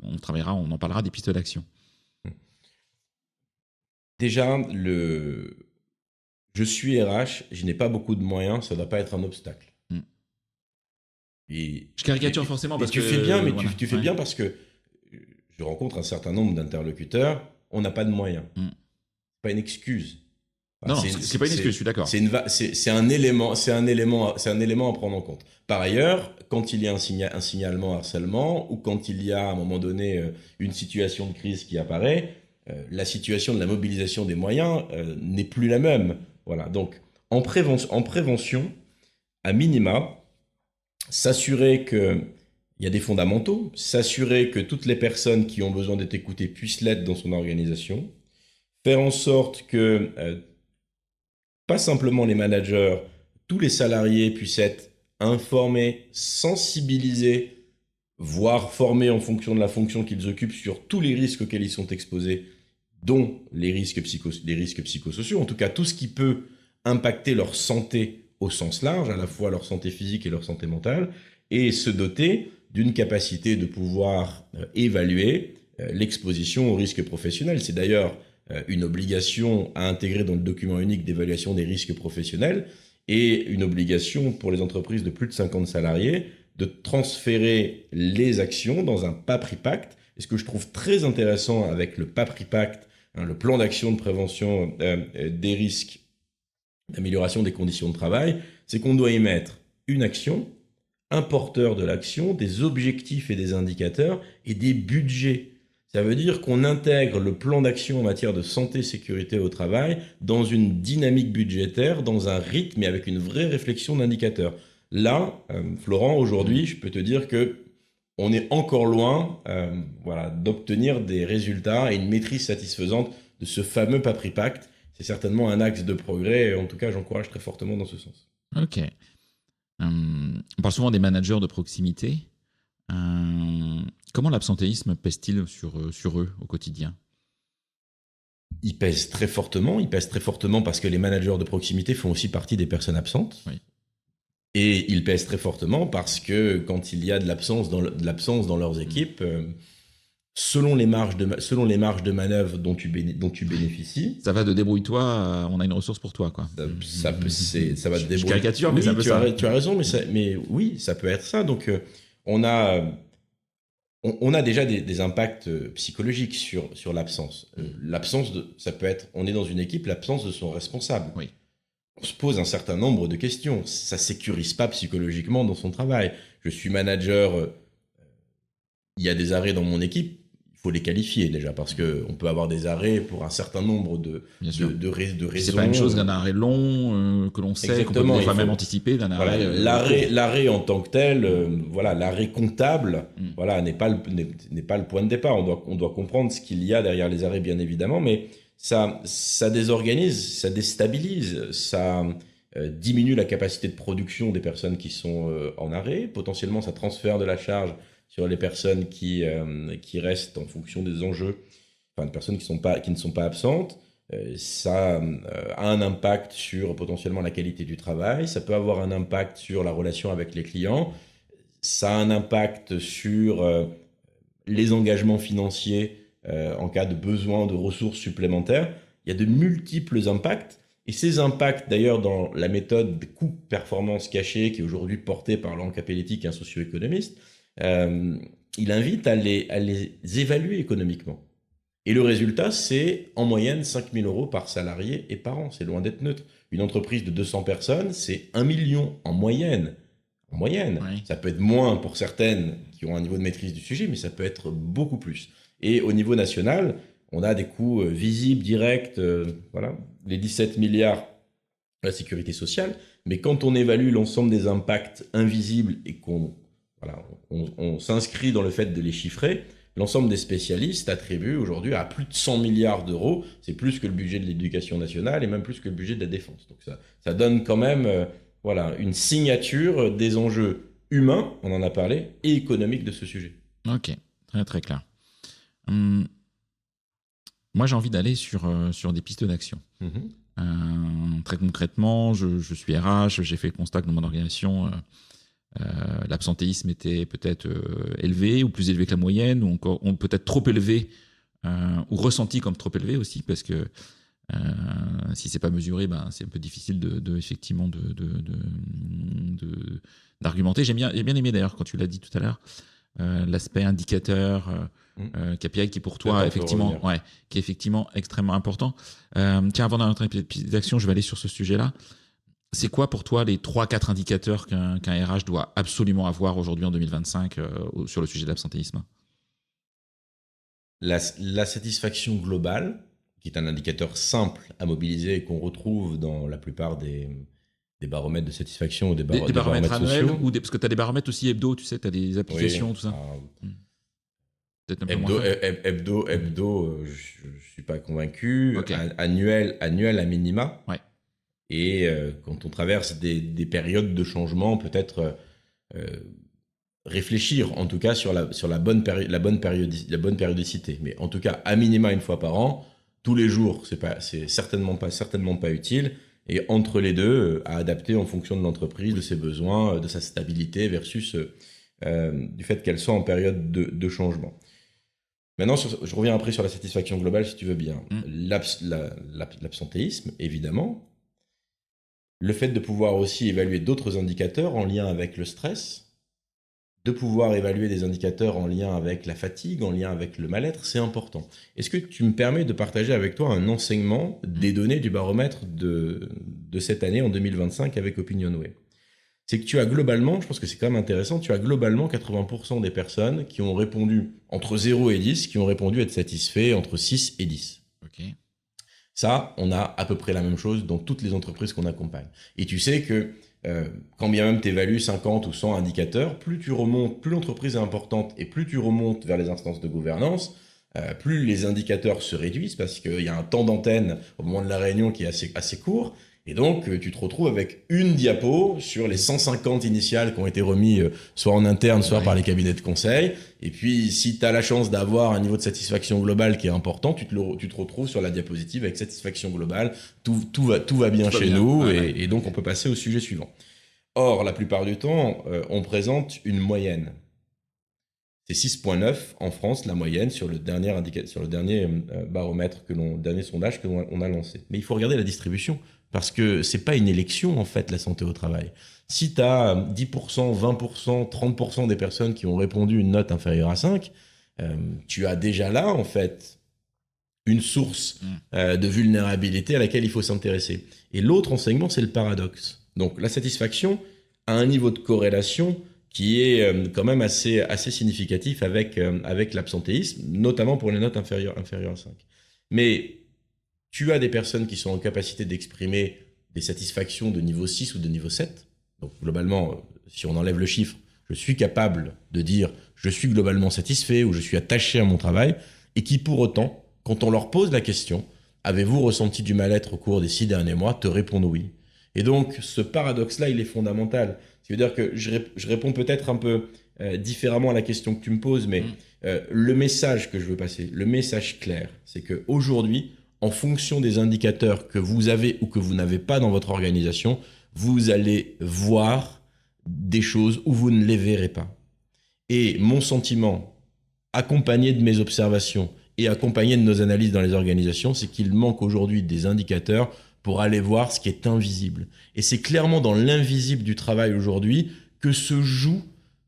Speaker 1: on en parlera des pistes d'action.
Speaker 2: Déjà, je suis RH, je n'ai pas beaucoup de moyens, ça ne doit pas être un obstacle.
Speaker 1: Et je caricature forcément parce que
Speaker 2: tu fais bien, mais tu fais bien parce que je rencontre un certain nombre d'interlocuteurs, on n'a pas de moyens. Pas une excuse.
Speaker 1: Non, c'est pas une excuse, je suis d'accord.
Speaker 2: C'est un élément à prendre en compte. Par ailleurs, quand il y a un signalement harcèlement ou quand il y a à un moment donné une situation de crise qui apparaît, la situation de la mobilisation des moyens n'est plus la même. Voilà. Donc, en prévention, à minima, s'assurer qu'il y a des fondamentaux, s'assurer que toutes les personnes qui ont besoin d'être écoutées puissent l'être dans son organisation, faire en sorte que pas simplement les managers, tous les salariés puissent être informés, sensibilisés, voire formés en fonction de la fonction qu'ils occupent sur tous les risques auxquels ils sont exposés, dont les risques psychosociaux, en tout cas tout ce qui peut impacter leur santé au sens large, à la fois leur santé physique et leur santé mentale, et se doter d'une capacité de pouvoir évaluer l'exposition aux risques professionnels. C'est d'ailleurs une obligation à intégrer dans le document unique d'évaluation des risques professionnels et une obligation pour les entreprises de plus de 50 salariés de transférer les actions dans un PAPRI Pacte. Et ce que je trouve très intéressant avec le PAPRI Pacte, le plan d'action de prévention des risques, d'amélioration des conditions de travail, c'est qu'on doit y mettre une action, un porteur de l'action, des objectifs et des indicateurs et des budgets. Ça veut dire qu'on intègre le plan d'action en matière de santé et sécurité au travail dans une dynamique budgétaire, dans un rythme et avec une vraie réflexion d'indicateurs. Là, Florent, aujourd'hui, je peux te dire que on est encore loin d'obtenir des résultats et une maîtrise satisfaisante de ce fameux PAPRI Pacte. C'est certainement un axe de progrès et en tout cas, j'encourage très fortement dans ce sens.
Speaker 1: Ok. On parle souvent des managers de proximité. Comment l'absentéisme pèse-t-il sur eux au quotidien?
Speaker 2: Il pèse très fortement parce que les managers de proximité font aussi partie des personnes absentes.
Speaker 1: Oui.
Speaker 2: Et il pèse très fortement parce que quand il y a de l'absence dans leurs équipes, selon les marges de manœuvre dont tu bénéficies,
Speaker 1: ça va de débrouille-toi à on a une ressource pour toi, quoi.
Speaker 2: Ça va de débrouille.
Speaker 1: Je caricature, mais
Speaker 2: oui, tu as raison, mais oui, ça peut être ça. Donc on a déjà des impacts psychologiques sur l'absence. Ça peut être, on est dans une équipe, l'absence de son responsable.
Speaker 1: Oui.
Speaker 2: On se pose un certain nombre de questions. Ça sécurise pas psychologiquement dans son travail. Je suis manager, il y a des arrêts dans mon équipe, il faut les qualifier déjà, parce qu'on peut avoir des arrêts pour un certain nombre de raisons.
Speaker 1: C'est pas une chose d'un arrêt long que l'on sait, qu'on peut même anticiper d'un arrêt.
Speaker 2: L'arrêt en tant que tel, l'arrêt comptable, n'est pas le point de départ. On doit comprendre ce qu'il y a derrière les arrêts, bien évidemment, mais ça désorganise, ça déstabilise, ça diminue la capacité de production des personnes qui sont en arrêt. Potentiellement, ça transfère de la charge sur les personnes qui restent en fonction des enjeux, enfin, des personnes qui ne sont pas absentes. Ça a un impact sur potentiellement la qualité du travail. Ça peut avoir un impact sur la relation avec les clients. Ça a un impact sur les engagements financiers en cas de besoin de ressources supplémentaires. Il y a de multiples impacts. Et ces impacts, d'ailleurs, dans la méthode coût-performance cachée, qui est aujourd'hui portée par Laurent Capelletti, qui est un socio-économiste, il invite à les évaluer économiquement. Et le résultat, c'est en moyenne 5 000 € par salarié et par an. C'est loin d'être neutre. Une entreprise de 200 personnes, c'est 1 million en moyenne. En moyenne. Oui. Ça peut être moins pour certaines qui ont un niveau de maîtrise du sujet, mais ça peut être beaucoup plus. Et au niveau national, on a des coûts visibles, directs, les 17 milliards de la sécurité sociale. Mais quand on évalue l'ensemble des impacts invisibles et qu'on s'inscrit dans le fait de les chiffrer, l'ensemble des spécialistes attribuent aujourd'hui à plus de 100 milliards d'euros. C'est plus que le budget de l'éducation nationale et même plus que le budget de la défense. Donc ça donne quand même voilà, une signature des enjeux humains, on en a parlé, et économiques de ce sujet.
Speaker 1: Ok, très très clair. Moi, j'ai envie d'aller sur des pistes d'action. Très concrètement, je suis RH, j'ai fait le constat que dans mon organisation, l'absentéisme était peut-être élevé ou plus élevé que la moyenne, ou encore peut-être trop élevé, ou ressenti comme trop élevé aussi, parce que si c'est pas mesuré, ben, c'est un peu difficile effectivement d'argumenter. J'ai bien aimé d'ailleurs quand tu l'as dit tout à l'heure, l'aspect indicateur, KPI qui pour toi effectivement, qui est effectivement extrêmement important. Tiens, avant d'entrer dans les actions, je vais aller sur ce sujet-là. C'est quoi pour toi les 3-4 indicateurs qu'un RH doit absolument avoir aujourd'hui en 2025 sur le sujet de l'absentéisme?
Speaker 2: La satisfaction globale, qui est un indicateur simple à mobiliser et qu'on retrouve dans la plupart des baromètres de satisfaction ou des baromètres
Speaker 1: annuels
Speaker 2: sociaux.
Speaker 1: Parce que tu as des baromètres aussi hebdo, tu sais, tu as des applications, tout ça.
Speaker 2: Peut-être un peu moins hebdo, je ne suis pas convaincu. Okay. Annuel à minima.
Speaker 1: Ouais.
Speaker 2: Et quand on traverse des périodes de changement, peut-être réfléchir en tout cas sur la bonne périodicité. Mais en tout cas, à minima une fois par an, tous les jours, c'est certainement pas utile. Et entre les deux, à adapter en fonction de l'entreprise, de ses besoins, de sa stabilité versus du fait qu'elle soit en période de changement. Maintenant, je reviens après sur la satisfaction globale, si tu veux bien. L'absentéisme, évidemment. Le fait de pouvoir aussi évaluer d'autres indicateurs en lien avec le stress, de pouvoir évaluer des indicateurs en lien avec la fatigue, en lien avec le mal-être, c'est important. Est-ce que tu me permets de partager avec toi un enseignement des données du baromètre de cette année en 2025 avec OpinionWay? C'est que tu as globalement, je pense que c'est quand même intéressant, tu as globalement 80% des personnes qui ont répondu entre 0 et 10, qui ont répondu être satisfaits entre 6 et 10.
Speaker 1: Ok.
Speaker 2: Ça, on a à peu près la même chose dans toutes les entreprises qu'on accompagne. Et tu sais que quand bien même tu évalues 50 ou 100 indicateurs, plus tu remontes, plus l'entreprise est importante et plus tu remontes vers les instances de gouvernance, plus les indicateurs se réduisent parce qu'il y a un temps d'antenne au moment de la réunion qui est assez court. Et donc, tu te retrouves avec une diapo sur les 150 initiales qui ont été remis soit en interne, soit par les cabinets de conseil. Et puis, si tu as la chance d'avoir un niveau de satisfaction globale qui est important, tu te retrouves sur la diapositive avec satisfaction globale. Tout va bien chez nous et donc on peut passer au sujet suivant. Or, la plupart du temps, on présente une moyenne. C'est 6,9 en France, la moyenne sur le dernier baromètre, dernier sondage que l'on a lancé. Mais il faut regarder la distribution. Parce que c'est pas une élection, en fait, la santé au travail. Si tu as 10%, 20%, 30% des personnes qui ont répondu une note inférieure à 5, tu as déjà là, en fait, une source de vulnérabilité à laquelle il faut s'intéresser. Et l'autre enseignement, c'est le paradoxe. Donc, la satisfaction a un niveau de corrélation qui est quand même assez significatif avec l'absentéisme, notamment pour les notes inférieures à 5. Mais tu as des personnes qui sont en capacité d'exprimer des satisfactions de niveau 6 ou de niveau 7. Donc, globalement, si on enlève le chiffre, je suis capable de dire je suis globalement satisfait ou je suis attaché à mon travail, et qui pour autant, quand on leur pose la question « Avez-vous ressenti du mal-être au cours des 6 derniers mois ?» te répondent oui. Et donc, ce paradoxe-là, il est fondamental. Ce qui veut dire que je réponds peut-être un peu différemment à la question que tu me poses, mais le message que je veux passer, le message clair, c'est qu'aujourd'hui, en fonction des indicateurs que vous avez ou que vous n'avez pas dans votre organisation, vous allez voir des choses où vous ne les verrez pas. Et mon sentiment, accompagné de mes observations et accompagné de nos analyses dans les organisations, c'est qu'il manque aujourd'hui des indicateurs pour aller voir ce qui est invisible. Et c'est clairement dans l'invisible du travail aujourd'hui que se joue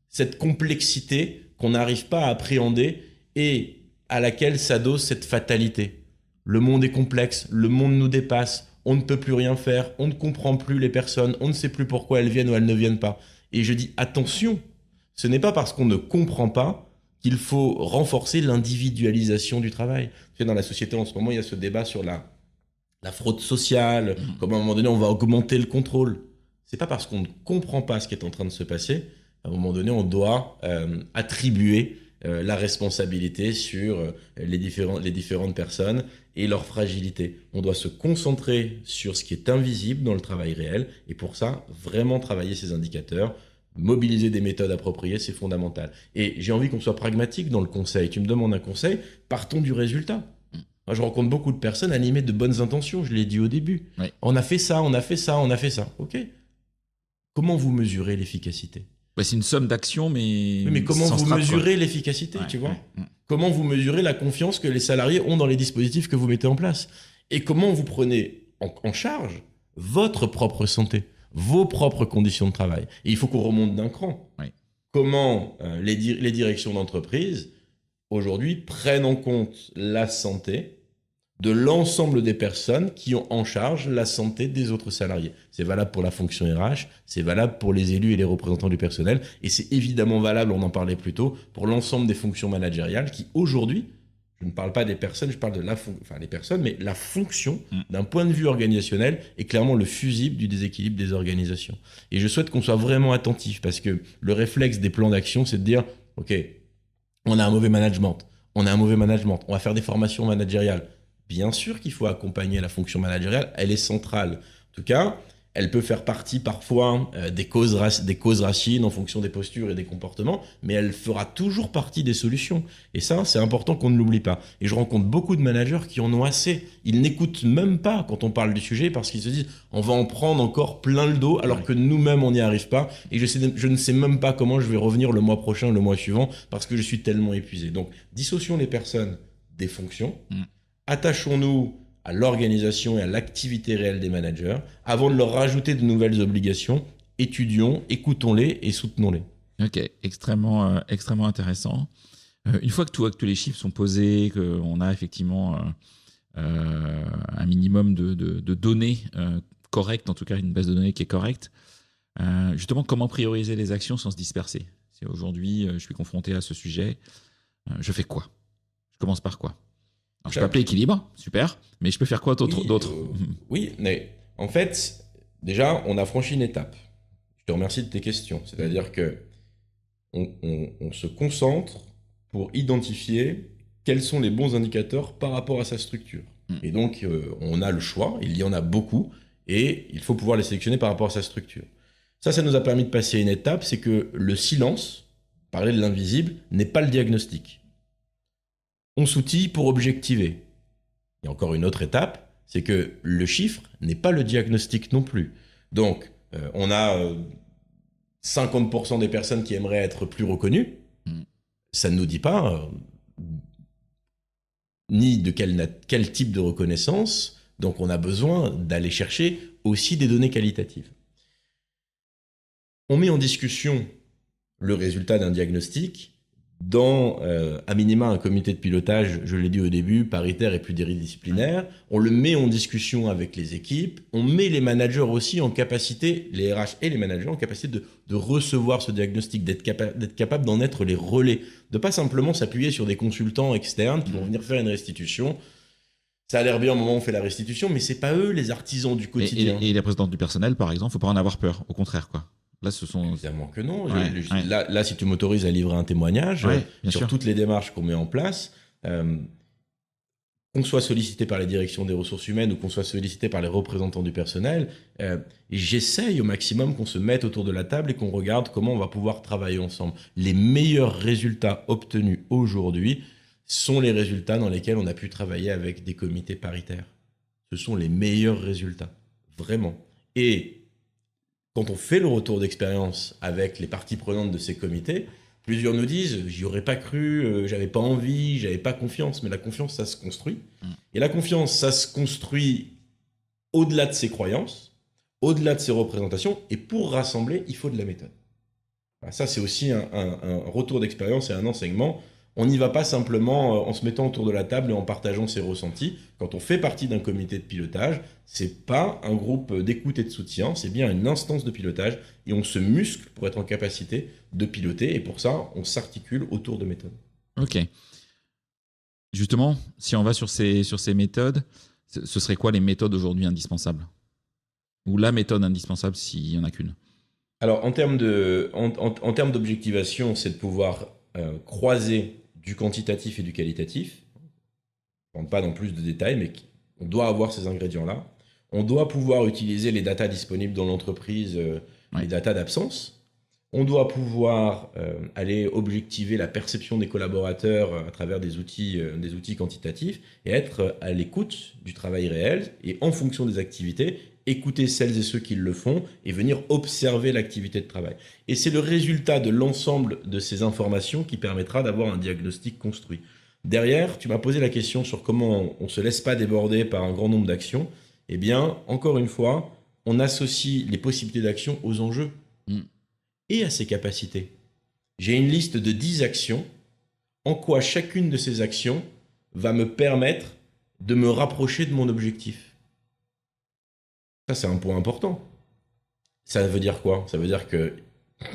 Speaker 2: cette complexité qu'on n'arrive pas à appréhender et à laquelle s'adosse cette fatalité. Le monde est complexe, le monde nous dépasse, on ne peut plus rien faire, on ne comprend plus les personnes, on ne sait plus pourquoi elles viennent ou elles ne viennent pas. Et je dis attention, ce n'est pas parce qu'on ne comprend pas qu'il faut renforcer l'individualisation du travail. Tu sais, dans la société en ce moment, il y a ce débat sur la fraude sociale, comment à un moment donné on va augmenter le contrôle. C'est pas parce qu'on ne comprend pas ce qui est en train de se passer, à un moment donné on doit attribuer la responsabilité sur les différentes personnes et leurs fragilités. On doit se concentrer sur ce qui est invisible dans le travail réel et pour ça, vraiment travailler ces indicateurs, mobiliser des méthodes appropriées, c'est fondamental. Et j'ai envie qu'on soit pragmatique dans le conseil. Tu me demandes un conseil, partons du résultat. Moi, je rencontre beaucoup de personnes animées de bonnes intentions, je l'ai dit au début.
Speaker 1: Oui.
Speaker 2: On a fait ça, on a fait ça, on a fait ça. Ok. Comment vous mesurez l'efficacité ?
Speaker 1: C'est une somme d'actions, mais.
Speaker 2: Oui, mais comment
Speaker 1: sans
Speaker 2: vous
Speaker 1: strat,
Speaker 2: mesurez l'efficacité,
Speaker 1: Ouais,
Speaker 2: tu vois ?
Speaker 1: ouais.
Speaker 2: Comment vous mesurez la confiance que les salariés ont dans les dispositifs que vous mettez en place ? Et comment vous prenez en charge votre propre santé, vos propres conditions de travail ? Et il faut qu'on remonte d'un cran.
Speaker 1: Oui.
Speaker 2: Comment les directions d'entreprise, aujourd'hui, prennent en compte la santé de l'ensemble des personnes qui ont en charge la santé des autres salariés. C'est valable pour la fonction RH, c'est valable pour les élus et les représentants du personnel, et c'est évidemment valable, on en parlait plus tôt, pour l'ensemble des fonctions managériales qui, aujourd'hui, je ne parle pas des personnes, je parle de les personnes, mais la fonction, d'un point de vue organisationnel, est clairement le fusible du déséquilibre des organisations. Et je souhaite qu'on soit vraiment attentif, parce que le réflexe des plans d'action, c'est de dire, OK, on a un mauvais management, on va faire des formations managériales. Bien sûr qu'il faut accompagner la fonction managériale, elle est centrale. En tout cas, elle peut faire partie parfois des causes racines en fonction des postures et des comportements, mais elle fera toujours partie des solutions. Et ça, c'est important qu'on ne l'oublie pas. Et je rencontre beaucoup de managers qui en ont assez. Ils n'écoutent même pas quand on parle du sujet parce qu'ils se disent on va en prendre encore plein le dos alors que nous-mêmes on n'y arrive pas. Et je ne sais même pas comment je vais revenir le mois prochain, le mois suivant, parce que je suis tellement épuisé. Donc, dissocions les personnes des fonctions. Attachons-nous à l'organisation et à l'activité réelle des managers. Avant de leur rajouter de nouvelles obligations, étudions, écoutons-les et soutenons-les.
Speaker 1: Ok, extrêmement intéressant. Une fois que les chiffres sont posés, qu'on a effectivement un minimum de données correctes, en tout cas une base de données qui est correcte, justement, comment prioriser les actions sans se disperser ? Si aujourd'hui je suis confronté à ce sujet, je fais quoi ? Je commence par quoi ? Alors, je peux appeler équilibre, super, mais je peux faire quoi d'autre ?
Speaker 2: Oui, mais en fait, déjà, on a franchi une étape. Je te remercie de tes questions. C'est-à-dire que on se concentre pour identifier quels sont les bons indicateurs par rapport à sa structure. Et donc, on a le choix, il y en a beaucoup, et il faut pouvoir les sélectionner par rapport à sa structure. Ça nous a permis de passer à une étape, c'est que le silence, parler de l'invisible, n'est pas le diagnostic. On s'outille pour objectiver. Il y a encore une autre étape, c'est que le chiffre n'est pas le diagnostic non plus. Donc, on a 50% des personnes qui aimeraient être plus reconnues. Ça ne nous dit pas ni de quel type de reconnaissance. Donc, on a besoin d'aller chercher aussi des données qualitatives. On met en discussion le résultat d'un diagnostic dans, à minima, un comité de pilotage, je l'ai dit au début, paritaire et pluridisciplinaire. On le met en discussion avec les équipes. On met les managers aussi en capacité, les RH et les managers, en capacité de recevoir ce diagnostic, d'être capable d'en être les relais, de pas simplement s'appuyer sur des consultants externes qui vont venir faire une restitution. Ça a l'air bien au moment où on fait la restitution, mais c'est pas eux les artisans du quotidien.
Speaker 1: Et les représentants du personnel, par exemple, faut pas en avoir peur, au contraire, quoi. Là,
Speaker 2: Évidemment que non.
Speaker 1: Ouais.
Speaker 2: Là, si tu m'autorises à livrer un témoignage sur
Speaker 1: sûr.
Speaker 2: toutes les démarches qu'on met en place, qu'on soit sollicité par les directions des ressources humaines ou qu'on soit sollicité par les représentants du personnel, j'essaye au maximum qu'on se mette autour de la table et qu'on regarde comment on va pouvoir travailler ensemble. Les meilleurs résultats obtenus aujourd'hui sont les résultats dans lesquels on a pu travailler avec des comités paritaires. Ce sont les meilleurs résultats, vraiment. Et quand on fait le retour d'expérience avec les parties prenantes de ces comités, plusieurs nous disent « j'y aurais pas cru, j'avais pas envie, j'avais pas confiance ». Mais la confiance, ça se construit. Et la confiance, ça se construit au-delà de ses croyances, au-delà de ses représentations. Et pour rassembler, il faut de la méthode. Ça, c'est aussi un retour d'expérience et un enseignement. On n'y va pas simplement en se mettant autour de la table et en partageant ses ressentis. Quand on fait partie d'un comité de pilotage, c'est pas un groupe d'écoute et de soutien, c'est bien une instance de pilotage et on se muscle pour être en capacité de piloter et pour ça, on s'articule autour de méthodes.
Speaker 1: Ok. Justement, si on va sur ces méthodes, ce serait quoi les méthodes aujourd'hui indispensables ? Ou la méthode indispensable s'il n'y en a qu'une ?
Speaker 2: Alors, en termes d'objectivation, c'est de pouvoir croiser du quantitatif et du qualitatif. Je ne rentre pas dans plus de détails, mais on doit avoir ces ingrédients-là. On doit pouvoir utiliser les datas disponibles dans l'entreprise, les datas d'absence. On doit pouvoir aller objectiver la perception des collaborateurs à travers des outils quantitatifs et être à l'écoute du travail réel et en fonction des activités, écouter celles et ceux qui le font et venir observer l'activité de travail. Et c'est le résultat de l'ensemble de ces informations qui permettra d'avoir un diagnostic construit. Derrière, tu m'as posé la question sur comment on ne se laisse pas déborder par un grand nombre d'actions. Eh bien, encore une fois, on associe les possibilités d'action aux enjeux et à ses capacités. J'ai une liste de 10 actions. En quoi chacune de ces actions va me permettre de me rapprocher de mon objectif. Ça, c'est un point important. Ça veut dire quoi? Ça veut dire que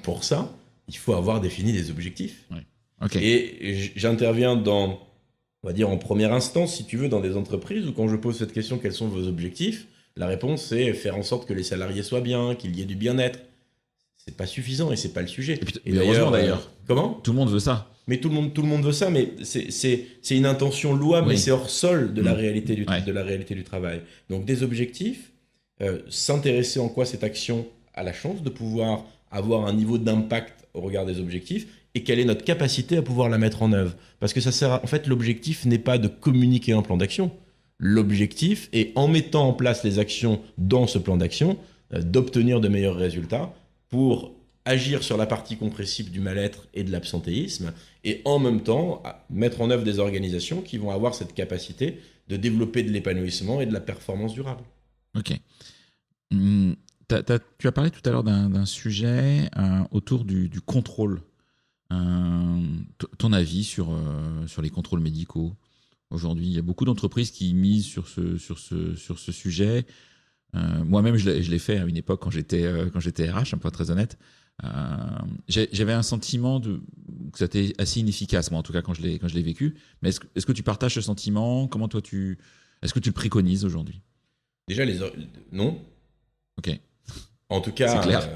Speaker 2: pour ça, il faut avoir défini des objectifs.
Speaker 1: Ouais. Okay.
Speaker 2: Et j'interviens dans, on va dire en première instance, si tu veux, dans des entreprises où quand je pose cette question, quels sont vos objectifs? La réponse, c'est faire en sorte que les salariés soient bien, qu'il y ait du bien-être. C'est pas suffisant et c'est pas le sujet.
Speaker 1: Et d'ailleurs.
Speaker 2: Comment?
Speaker 1: Tout le monde veut ça.
Speaker 2: Mais tout le monde veut ça, mais c'est une intention louable, mais c'est hors sol de la réalité du travail. Donc des objectifs, s'intéresser en quoi cette action a la chance de pouvoir avoir un niveau d'impact au regard des objectifs et quelle est notre capacité à pouvoir la mettre en œuvre. Parce que ça sert en fait, l'objectif n'est pas de communiquer un plan d'action. L'objectif est, en mettant en place les actions dans ce plan d'action, d'obtenir de meilleurs résultats pour agir sur la partie compressible du mal-être et de l'absentéisme et en même temps mettre en œuvre des organisations qui vont avoir cette capacité de développer de l'épanouissement et de la performance durable.
Speaker 1: Ok. Tu as parlé tout à l'heure d'un sujet autour du contrôle. Ton avis sur les contrôles médicaux aujourd'hui? Il y a beaucoup d'entreprises qui misent sur ce sujet. Moi-même, je l'ai fait à une époque quand j'étais RH, pour être très honnête. J'avais un sentiment que c'était assez inefficace, moi en tout cas quand je l'ai vécu. Mais est-ce que tu partages ce sentiment? Comment toi est-ce que tu le préconises aujourd'hui?
Speaker 2: Déjà, non.
Speaker 1: Ok.
Speaker 2: En tout cas,
Speaker 1: c'est clair.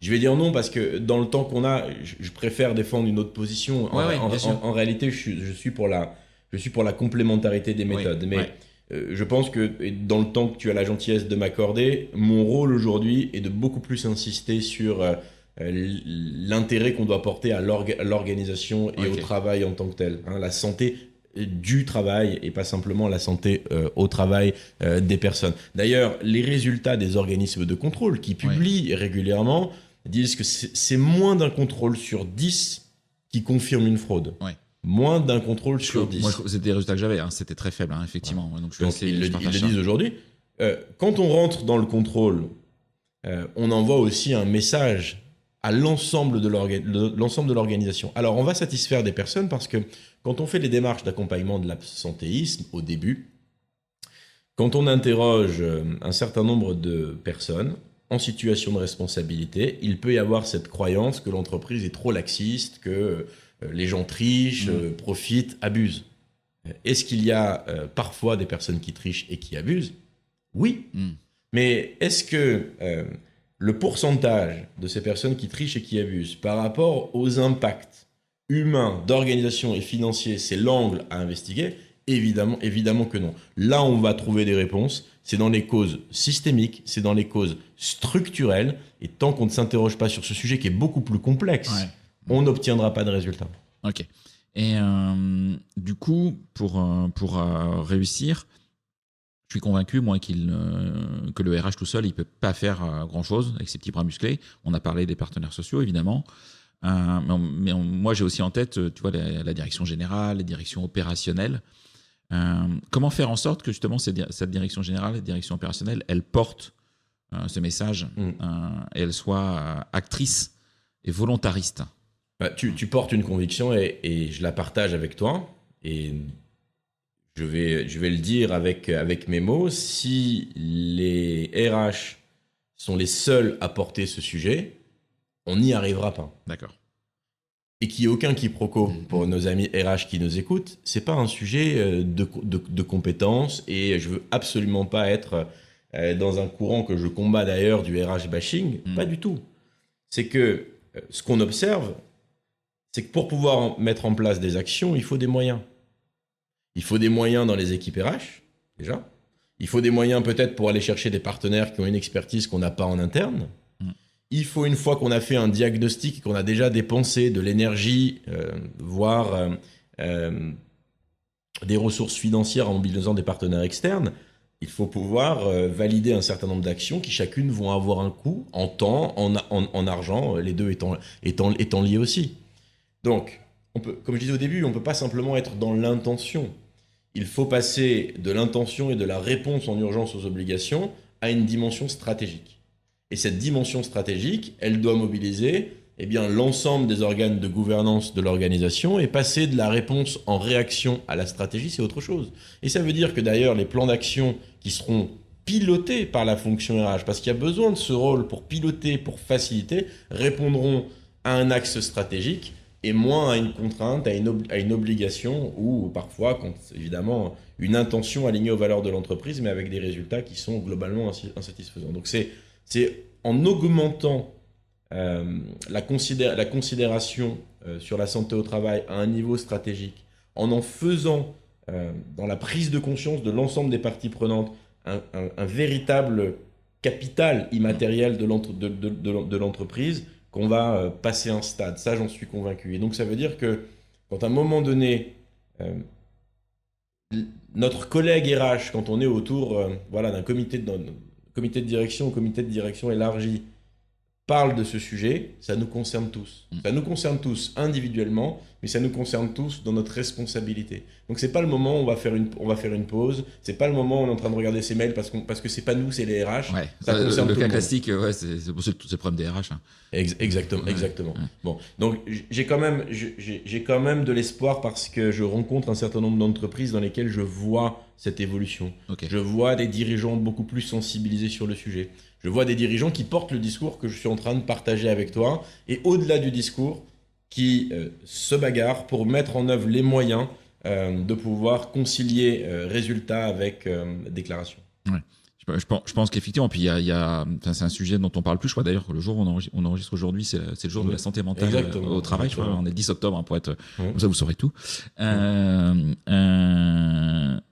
Speaker 2: Je vais dire non parce que dans le temps qu'on a, je préfère défendre une autre position. En réalité, je suis pour la complémentarité des méthodes. Mais je pense que dans le temps que tu as la gentillesse de m'accorder, mon rôle aujourd'hui est de beaucoup plus insister sur l'intérêt qu'on doit porter à l'organisation et au travail en tant que tel. La santé du travail et pas simplement la santé au travail des personnes. D'ailleurs, les résultats des organismes de contrôle qui publient régulièrement disent que c'est moins d'un contrôle sur 10 qui confirme une fraude. Moins d'un contrôle sur 10.
Speaker 1: Moi, c'était des résultats que j'avais, c'était très faible, effectivement. Donc,
Speaker 2: ils le disent aujourd'hui. Quand on rentre dans le contrôle, on envoie aussi un message à l'ensemble de l'organisation. Alors, on va satisfaire des personnes parce que quand on fait les démarches d'accompagnement de l'absentéisme au début, quand on interroge un certain nombre de personnes en situation de responsabilité, il peut y avoir cette croyance que l'entreprise est trop laxiste, que les gens trichent, profitent, abusent. Est-ce qu'il y a parfois des personnes qui trichent et qui abusent? Oui. Mais est-ce que le pourcentage de ces personnes qui trichent et qui abusent par rapport aux impacts humains, d'organisation et financiers, c'est l'angle à investiguer? Évidemment que non. Là, on va trouver des réponses. C'est dans les causes systémiques, c'est dans les causes structurelles. Et tant qu'on ne s'interroge pas sur ce sujet qui est beaucoup plus complexe, on n'obtiendra pas de résultats.
Speaker 1: Ok. Et du coup, pour réussir, je suis convaincu, moi, que le RH tout seul, il ne peut pas faire grand-chose avec ses petits bras musclés. On a parlé des partenaires sociaux, évidemment. Mais moi, j'ai aussi en tête, tu vois, la direction générale, les directions opérationnelles. Comment faire en sorte que, justement, cette direction générale, la direction opérationnelle, elle porte ce message et elle soit actrice et volontariste?
Speaker 2: Tu portes une conviction et je la partage avec toi. Et je vais le dire avec mes mots. Si les RH sont les seuls à porter ce sujet, on n'y arrivera pas.
Speaker 1: D'accord.
Speaker 2: Et qu'il n'y ait aucun quiproquo pour nos amis RH qui nous écoutent. Ce n'est pas un sujet de compétences et je ne veux absolument pas être dans un courant que je combats d'ailleurs du RH bashing. Pas du tout. C'est que ce qu'on observe, c'est que pour pouvoir mettre en place des actions, il faut des moyens. Il faut des moyens dans les équipes RH, déjà. Il faut des moyens peut-être pour aller chercher des partenaires qui ont une expertise qu'on n'a pas en interne. Il faut, une fois qu'on a fait un diagnostic et qu'on a déjà dépensé de l'énergie, voire des ressources financières en mobilisant des partenaires externes, il faut pouvoir valider un certain nombre d'actions qui chacune vont avoir un coût en temps, en argent, les deux étant liés aussi. Donc, comme je disais au début, on ne peut pas simplement être dans l'intention. Il faut passer de l'intention et de la réponse en urgence aux obligations à une dimension stratégique. Et cette dimension stratégique, elle doit mobiliser l'ensemble des organes de gouvernance de l'organisation, et passer de la réponse en réaction à la stratégie, c'est autre chose. Et ça veut dire que d'ailleurs, les plans d'action qui seront pilotés par la fonction RH, parce qu'il y a besoin de ce rôle pour piloter, pour faciliter, répondront à un axe stratégique et moins à une contrainte, à une obligation, ou parfois, évidemment, une intention alignée aux valeurs de l'entreprise, mais avec des résultats qui sont globalement insatisfaisants. Donc c'est en augmentant la considération sur la santé au travail à un niveau stratégique, en faisant, dans la prise de conscience de l'ensemble des parties prenantes, un véritable capital immatériel de l'entreprise, qu'on va passer un stade. Ça, j'en suis convaincu. Et donc, ça veut dire que quand à un moment donné, notre collègue RH, quand on est autour d'un comité de direction, comité de direction élargi, parle de ce sujet, ça nous concerne tous. Ça nous concerne tous individuellement, mais ça nous concerne tous dans notre responsabilité. Donc c'est pas le moment où on va faire une pause, c'est pas le moment où on est en train de regarder ses mails parce que c'est pas nous, c'est les RH.
Speaker 1: Ouais,
Speaker 2: ça concerne
Speaker 1: le
Speaker 2: tout
Speaker 1: cas
Speaker 2: le monde.
Speaker 1: classique, c'est le problème des RH. Hein.
Speaker 2: Exactement. Ouais. Bon, donc j'ai quand même de l'espoir, parce que je rencontre un certain nombre d'entreprises dans lesquelles je vois cette évolution.
Speaker 1: Okay.
Speaker 2: Je vois des dirigeants beaucoup plus sensibilisés sur le sujet. Je vois des dirigeants qui portent le discours que je suis en train de partager avec toi, et au-delà du discours, qui se bagarrent pour mettre en œuvre les moyens de pouvoir concilier résultats avec déclaration.
Speaker 1: Ouais. Je pense qu'effectivement, puis c'est un sujet dont on parle plus. Je crois d'ailleurs que le jour où on enregistre aujourd'hui, c'est le jour de la santé mentale au travail. Je crois, on est le 10 octobre, pour être comme ça, vous saurez tout.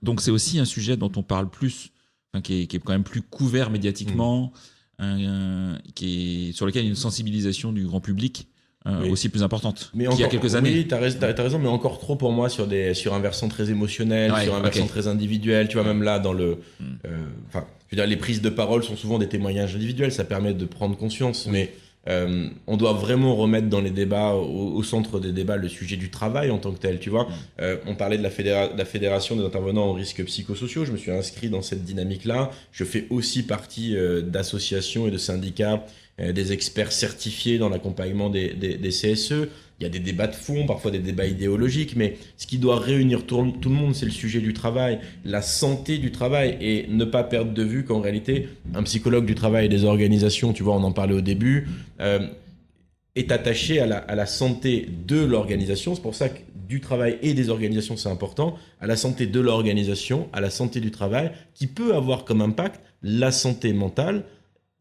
Speaker 1: Donc c'est aussi un sujet dont on parle plus, qui est quand même plus couvert médiatiquement, sur lequel il y a une sensibilisation du grand public aussi plus importante qu'il y a quelques années.
Speaker 2: Oui, t'as raison, mais encore trop pour moi sur un versant très émotionnel, sur un versant très individuel. Tu vois, même là, dans le... je veux dire, les prises de parole sont souvent des témoignages individuels, ça permet de prendre conscience, mais on doit vraiment remettre dans les débats, au centre des débats, le sujet du travail en tant que tel. Tu vois, on parlait de la fédération des intervenants en risques psychosociaux. Je me suis inscrit dans cette dynamique-là. Je fais aussi partie d'associations et de syndicats, des experts certifiés dans l'accompagnement des CSE. Il y a des débats de fond, parfois des débats idéologiques, mais ce qui doit réunir tout le monde, c'est le sujet du travail, la santé du travail, et ne pas perdre de vue qu'en réalité, un psychologue du travail et des organisations, tu vois, on en parlait au début, est attaché à la santé de l'organisation. C'est pour ça que du travail et des organisations, c'est important, à la santé de l'organisation, à la santé du travail, qui peut avoir comme impact la santé mentale,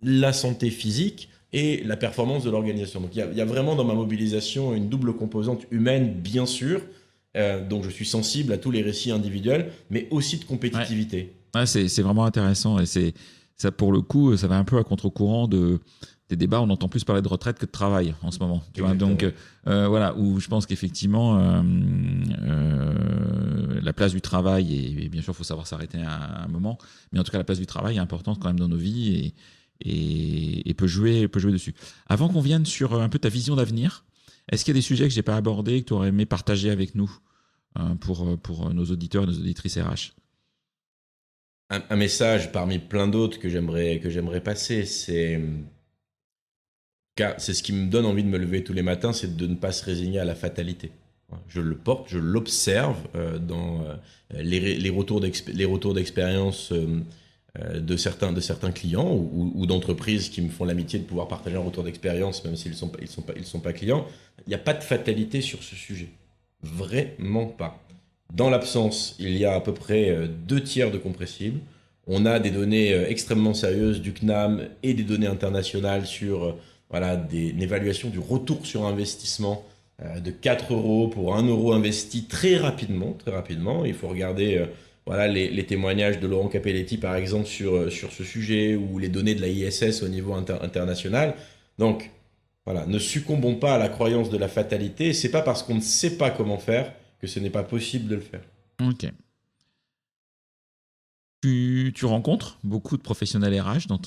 Speaker 2: la santé physique et la performance de l'organisation. Donc il y a vraiment dans ma mobilisation une double composante humaine, bien sûr, donc je suis sensible à tous les récits individuels, mais aussi de compétitivité.
Speaker 1: Ouais, c'est vraiment intéressant, et ça, pour le coup, ça va un peu à contre-courant des débats. On entend plus parler de retraite que de travail en ce moment. Tu vois, donc voilà, où je pense qu'effectivement la place du travail, et bien sûr il faut savoir s'arrêter à un moment, mais en tout cas la place du travail est importante quand même dans nos vies, et peut jouer dessus. Avant qu'on vienne sur un peu ta vision d'avenir, est-ce qu'il y a des sujets que j'ai pas abordés, que tu aurais aimé partager avec nous pour nos auditeurs et nos auditrices RH?
Speaker 2: Un message parmi plein d'autres que j'aimerais passer, c'est ce qui me donne envie de me lever tous les matins, c'est de ne pas se résigner à la fatalité. Je le porte, je l'observe dans les retours d'expérience de certains clients ou d'entreprises qui me font l'amitié de pouvoir partager un retour d'expérience, même s'ils sont pas clients. Il n'y a pas de fatalité sur ce sujet. Vraiment pas. Dans l'absence, il y a à peu près 2/3 de compressibles. On a des données extrêmement sérieuses du CNAM et des données internationales sur une évaluation du retour sur investissement de 4 euros pour 1 euro investi très rapidement, très rapidement. Il faut regarder voilà, les témoignages de Laurent Capelletti, par exemple, sur ce sujet, ou les données de la ISS au niveau international. Donc, voilà, ne succombons pas à la croyance de la fatalité. C'est pas parce qu'on ne sait pas comment faire que ce n'est pas possible de le faire.
Speaker 1: Ok. Tu rencontres beaucoup de professionnels RH dans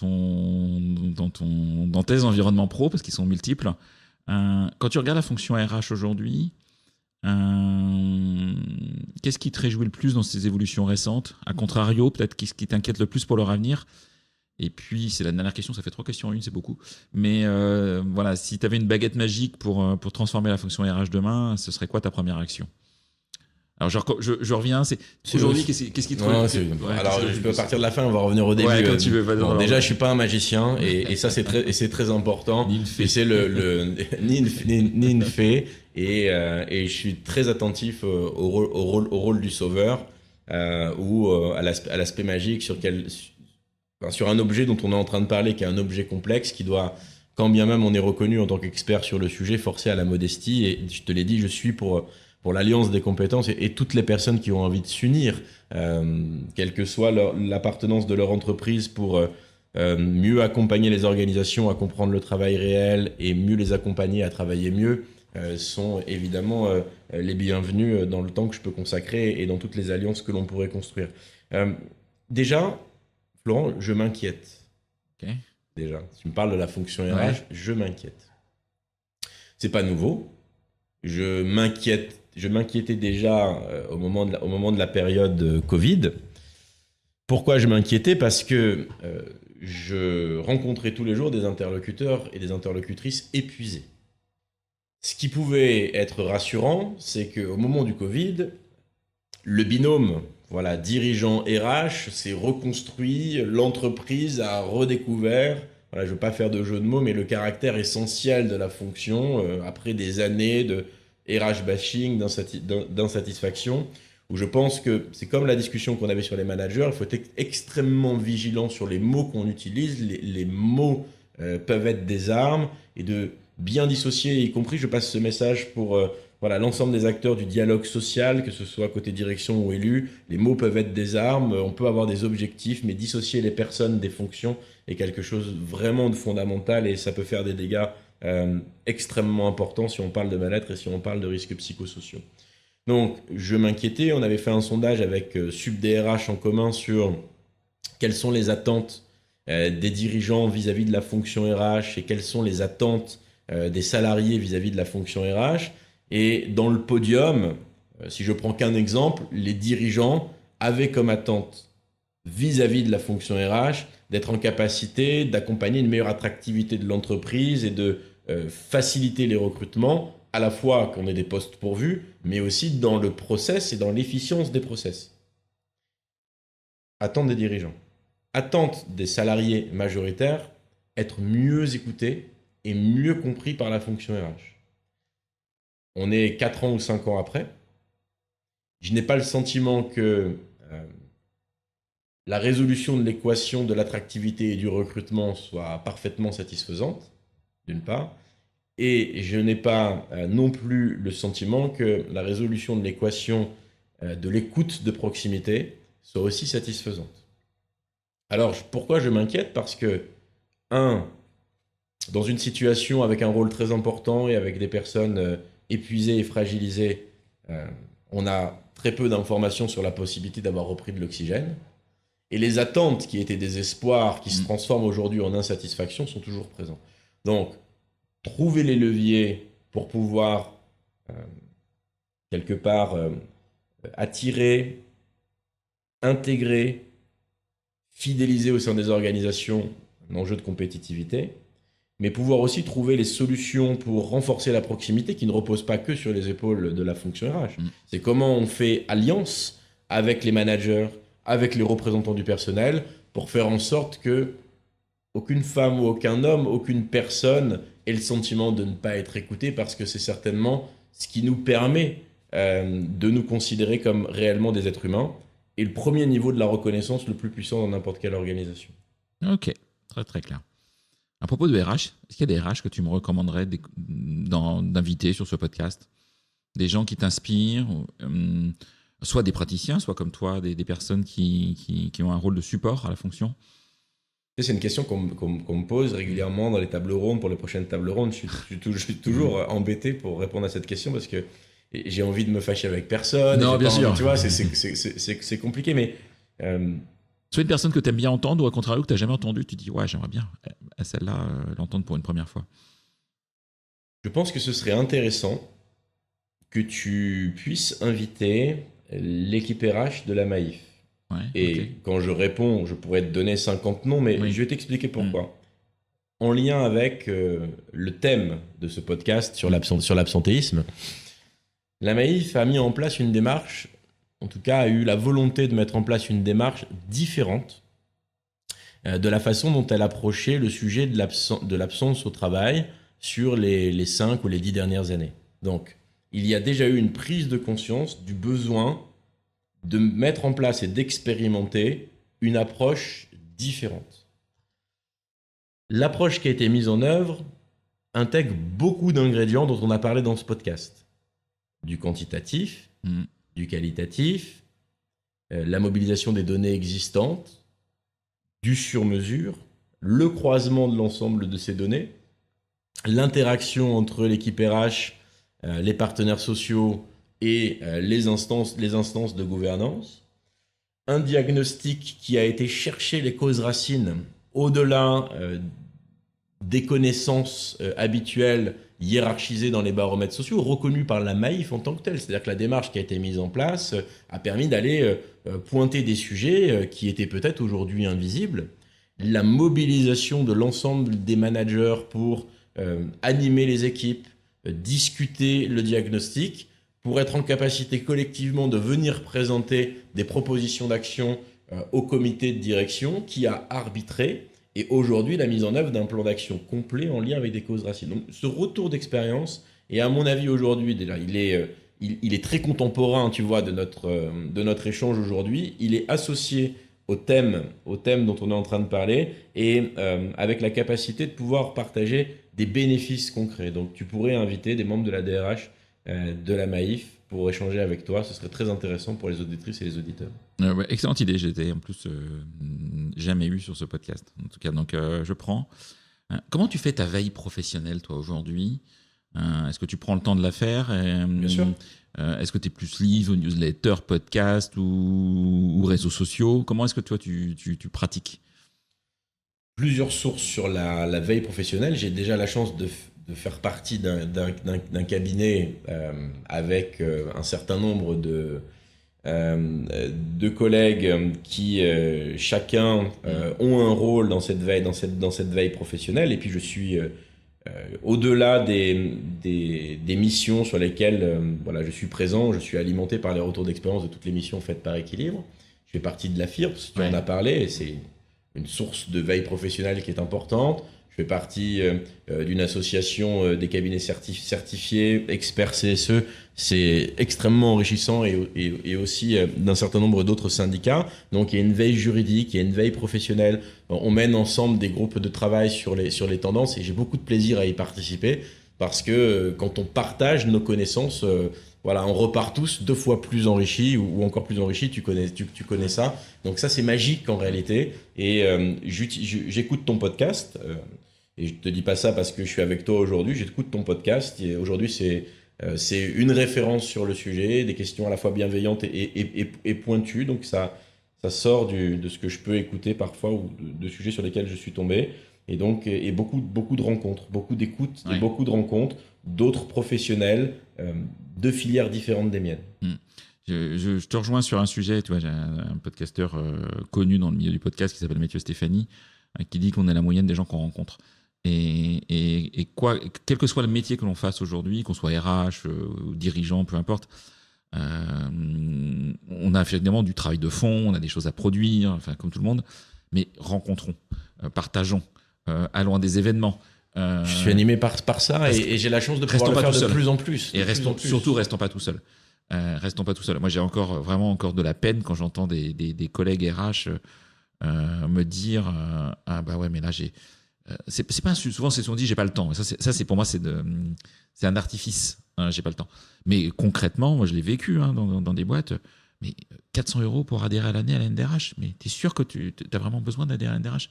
Speaker 1: tes environnements pro, parce qu'ils sont multiples. Quand tu regardes la fonction RH aujourd'hui, qu'est-ce qui te réjouit le plus dans ces évolutions récentes? A contrario, peut-être qu'est-ce qui t'inquiète le plus pour leur avenir? Et puis, c'est la dernière question, ça fait 3 questions en une, c'est beaucoup. Mais voilà, si tu avais une baguette magique pour transformer la fonction RH demain, ce serait quoi ta première action? Alors, je reviens, aujourd'hui, qu'est-ce qui te
Speaker 2: Alors, je peux partir de la fin, on va revenir au début.
Speaker 1: Ouais, quand tu veux.
Speaker 2: Bon, déjà, je suis pas un magicien, et ça, c'est très important.
Speaker 1: Ni une fée.
Speaker 2: Et c'est ni une fée. Et je suis très attentif au rôle du sauveur, ou à l'aspect magique sur un objet dont on est en train de parler, qui est un objet complexe, qui doit, quand bien même on est reconnu en tant qu'expert sur le sujet, forcer à la modestie. Et je te l'ai dit, je suis pour l'alliance des compétences, et toutes les personnes qui ont envie de s'unir, quelle que soit l'appartenance de leur entreprise, pour mieux accompagner les organisations à comprendre le travail réel et mieux les accompagner à travailler mieux, sont évidemment les bienvenus dans le temps que je peux consacrer et dans toutes les alliances que l'on pourrait construire. Déjà, Florent, je m'inquiète.
Speaker 1: Okay.
Speaker 2: Déjà, tu me parles de la fonction RH, je m'inquiète. C'est pas nouveau. Je m'inquiétais déjà au moment de la période Covid. Pourquoi je m'inquiétais? Parce que je rencontrais tous les jours des interlocuteurs et des interlocutrices épuisés. Ce qui pouvait être rassurant, c'est qu'au moment du Covid, le binôme dirigeant RH s'est reconstruit, l'entreprise a redécouvert, je ne veux pas faire de jeu de mots, mais le caractère essentiel de la fonction, après des années de RH bashing, d'insatisfaction, où je pense que c'est comme la discussion qu'on avait sur les managers, il faut être extrêmement vigilant sur les mots qu'on utilise. Les mots peuvent être des armes, et de bien dissocier, y compris, je passe ce message pour l'ensemble des acteurs du dialogue social, que ce soit côté direction ou élu. Les mots peuvent être des armes, on peut avoir des objectifs, mais dissocier les personnes des fonctions est quelque chose vraiment de fondamental, et ça peut faire des dégâts extrêmement importants si on parle de mal-être et si on parle de risques psychosociaux. Donc, je m'inquiétais. On avait fait un sondage avec SubDRH en commun sur quelles sont les attentes des dirigeants vis-à-vis de la fonction RH, et quelles sont les attentes des salariés vis-à-vis de la fonction RH. Et dans le podium, si je prends qu'un exemple, les dirigeants avaient comme attente vis-à-vis de la fonction RH d'être en capacité d'accompagner une meilleure attractivité de l'entreprise et de faciliter les recrutements, à la fois qu'on ait des postes pourvus, mais aussi dans le process et dans l'efficience des process. Attente des dirigeants. Attente des salariés majoritaires, être mieux écoutés et mieux compris par la fonction RH. On est 4 ans ou 5 ans après. Je n'ai pas le sentiment que la résolution de l'équation de l'attractivité et du recrutement soit parfaitement satisfaisante, d'une part. Et je n'ai pas non plus le sentiment que la résolution de l'équation de l'écoute de proximité soit aussi satisfaisante. Alors, pourquoi je m'inquiète? Parce que, dans une situation avec un rôle très important et avec des personnes épuisées et fragilisées, on a très peu d'informations sur la possibilité d'avoir repris de l'oxygène. Et les attentes qui étaient des espoirs, qui se transforment aujourd'hui en insatisfaction, sont toujours présents. Donc, trouver les leviers pour pouvoir, quelque part, attirer, intégrer, fidéliser au sein des organisations, un enjeu de compétitivité, mais pouvoir aussi trouver les solutions pour renforcer la proximité qui ne repose pas que sur les épaules de la fonction RH. C'est comment on fait alliance avec les managers, avec les représentants du personnel, pour faire en sorte que aucune femme ou aucun homme, aucune personne ait le sentiment de ne pas être écouté, parce que c'est certainement ce qui nous permet de nous considérer comme réellement des êtres humains, et le premier niveau de la reconnaissance le plus puissant dans n'importe quelle organisation.
Speaker 1: Ok, très très clair. À propos de RH, est-ce qu'il y a des RH que tu me recommanderais d'inviter sur ce podcast? Des gens qui t'inspirent, soit des praticiens, soit comme toi, des personnes qui ont un rôle de support à la fonction?
Speaker 2: C'est une question qu'on me pose régulièrement dans les tables rondes, pour les prochaines tables rondes. Je suis toujours embêté pour répondre à cette question parce que j'ai envie de me fâcher avec personne.
Speaker 1: Non, bien sûr.
Speaker 2: Tu vois, c'est compliqué, mais...
Speaker 1: Soit une personne que tu aimes bien entendre ou à contrario que tu n'as jamais entendue, tu dis ouais, j'aimerais bien celle-là l'entendre pour une première fois.
Speaker 2: Je pense que ce serait intéressant que tu puisses inviter l'équipe RH de la Maïf.
Speaker 1: Ouais,
Speaker 2: et quand je réponds, je pourrais te donner 50 noms, mais je vais t'expliquer pourquoi. En lien avec le thème de ce podcast sur l'absentéisme, la Maïf a mis en place une démarche, en tout cas a eu la volonté de mettre en place une démarche différente de la façon dont elle approchait le sujet de l'absence au travail sur les 5 ou les 10 dernières années. Donc, il y a déjà eu une prise de conscience du besoin de mettre en place et d'expérimenter une approche différente. L'approche qui a été mise en œuvre intègre beaucoup d'ingrédients dont on a parlé dans ce podcast. Du quantitatif, du qualitatif, la mobilisation des données existantes, du sur-mesure, le croisement de l'ensemble de ces données, l'interaction entre l'équipe RH, les partenaires sociaux et les instances de gouvernance, un diagnostic qui a été chercher les causes racines au-delà des connaissances habituelles hiérarchisées dans les baromètres sociaux, reconnues par la Maïf en tant que telle. C'est-à-dire que la démarche qui a été mise en place a permis d'aller pointer des sujets qui étaient peut-être aujourd'hui invisibles. La mobilisation de l'ensemble des managers pour animer les équipes, discuter le diagnostic, pour être en capacité collectivement de venir présenter des propositions d'action au comité de direction qui a arbitré, et aujourd'hui la mise en œuvre d'un plan d'action complet en lien avec des causes racines. Donc ce retour d'expérience, et à mon avis aujourd'hui, déjà, il est très contemporain, tu vois, de notre échange aujourd'hui. Il est associé au thème dont on est en train de parler, et avec la capacité de pouvoir partager des bénéfices concrets. Donc tu pourrais inviter des membres de la DRH de la Maïf pour échanger avec toi. Ce serait très intéressant pour les auditrices et les auditeurs.
Speaker 1: Ouais, excellente idée. J'étais en plus jamais eu sur ce podcast. En tout cas, donc je prends. Comment tu fais ta veille professionnelle, toi, aujourd'hui? Est-ce que tu prends le temps de la faire?
Speaker 2: Bien sûr.
Speaker 1: Est-ce que tu es plus livre, newsletter, podcast ou réseaux sociaux? Comment est-ce que toi, tu pratiques?
Speaker 2: Plusieurs sources sur la veille professionnelle. J'ai déjà la chance de faire partie d'un cabinet avec un certain nombre de collègues qui chacun ont un rôle dans cette veille professionnelle. Et puis je suis au-delà des missions sur lesquelles je suis présent, je suis alimenté par les retours d'expérience de toutes les missions faites par Équilibre. Je fais partie de la FIRPS, tu en as parlé, et c'est une source de veille professionnelle qui est importante. Je fais partie d'une association des cabinets certifiés, experts CSE. C'est extrêmement enrichissant, et aussi d'un certain nombre d'autres syndicats. Donc il y a une veille juridique, il y a une veille professionnelle. On mène ensemble des groupes de travail sur les tendances, et j'ai beaucoup de plaisir à y participer parce que quand on partage nos connaissances, on repart tous 2 fois plus enrichis ou encore plus enrichis. Tu connais ça. Donc ça, c'est magique en réalité. Et j'écoute ton podcast. Et je te dis pas ça parce que je suis avec toi aujourd'hui. J'écoute ton podcast. Et aujourd'hui, c'est une référence sur le sujet, des questions à la fois bienveillantes et pointues. Donc ça sort de ce que je peux écouter parfois, ou de sujets sur lesquels je suis tombé. Et donc, beaucoup de rencontres, beaucoup d'écoutes, et beaucoup de rencontres d'autres professionnels de filières différentes des miennes.
Speaker 1: Je te rejoins sur un sujet. Tu vois, j'ai un podcasteur connu dans le milieu du podcast qui s'appelle Mathieu Stéphanie, qui dit qu'on est la moyenne des gens qu'on rencontre. Et quel que soit le métier que l'on fasse aujourd'hui, qu'on soit RH, dirigeant, peu importe, on a finalement du travail de fond, on a des choses à produire, enfin comme tout le monde, mais rencontrons, partageons, allons à des événements.
Speaker 2: Je suis animé par ça, et j'ai la chance de pouvoir le faire de plus en plus.
Speaker 1: Et surtout, restons pas tout seuls. Restons pas tout seuls. Moi, j'ai vraiment encore de la peine quand j'entends des collègues RH me dire ah bah ouais, mais là c'est pas souvent c'est souvent dit j'ai pas le temps. Et ça c'est pour moi c'est un artifice. Hein, j'ai pas le temps. Mais concrètement, moi je l'ai vécu dans des boîtes. Mais 400 € pour adhérer à l'année à la NDRH. Mais t'es sûr que tu as vraiment besoin d'adhérer à la NDRH?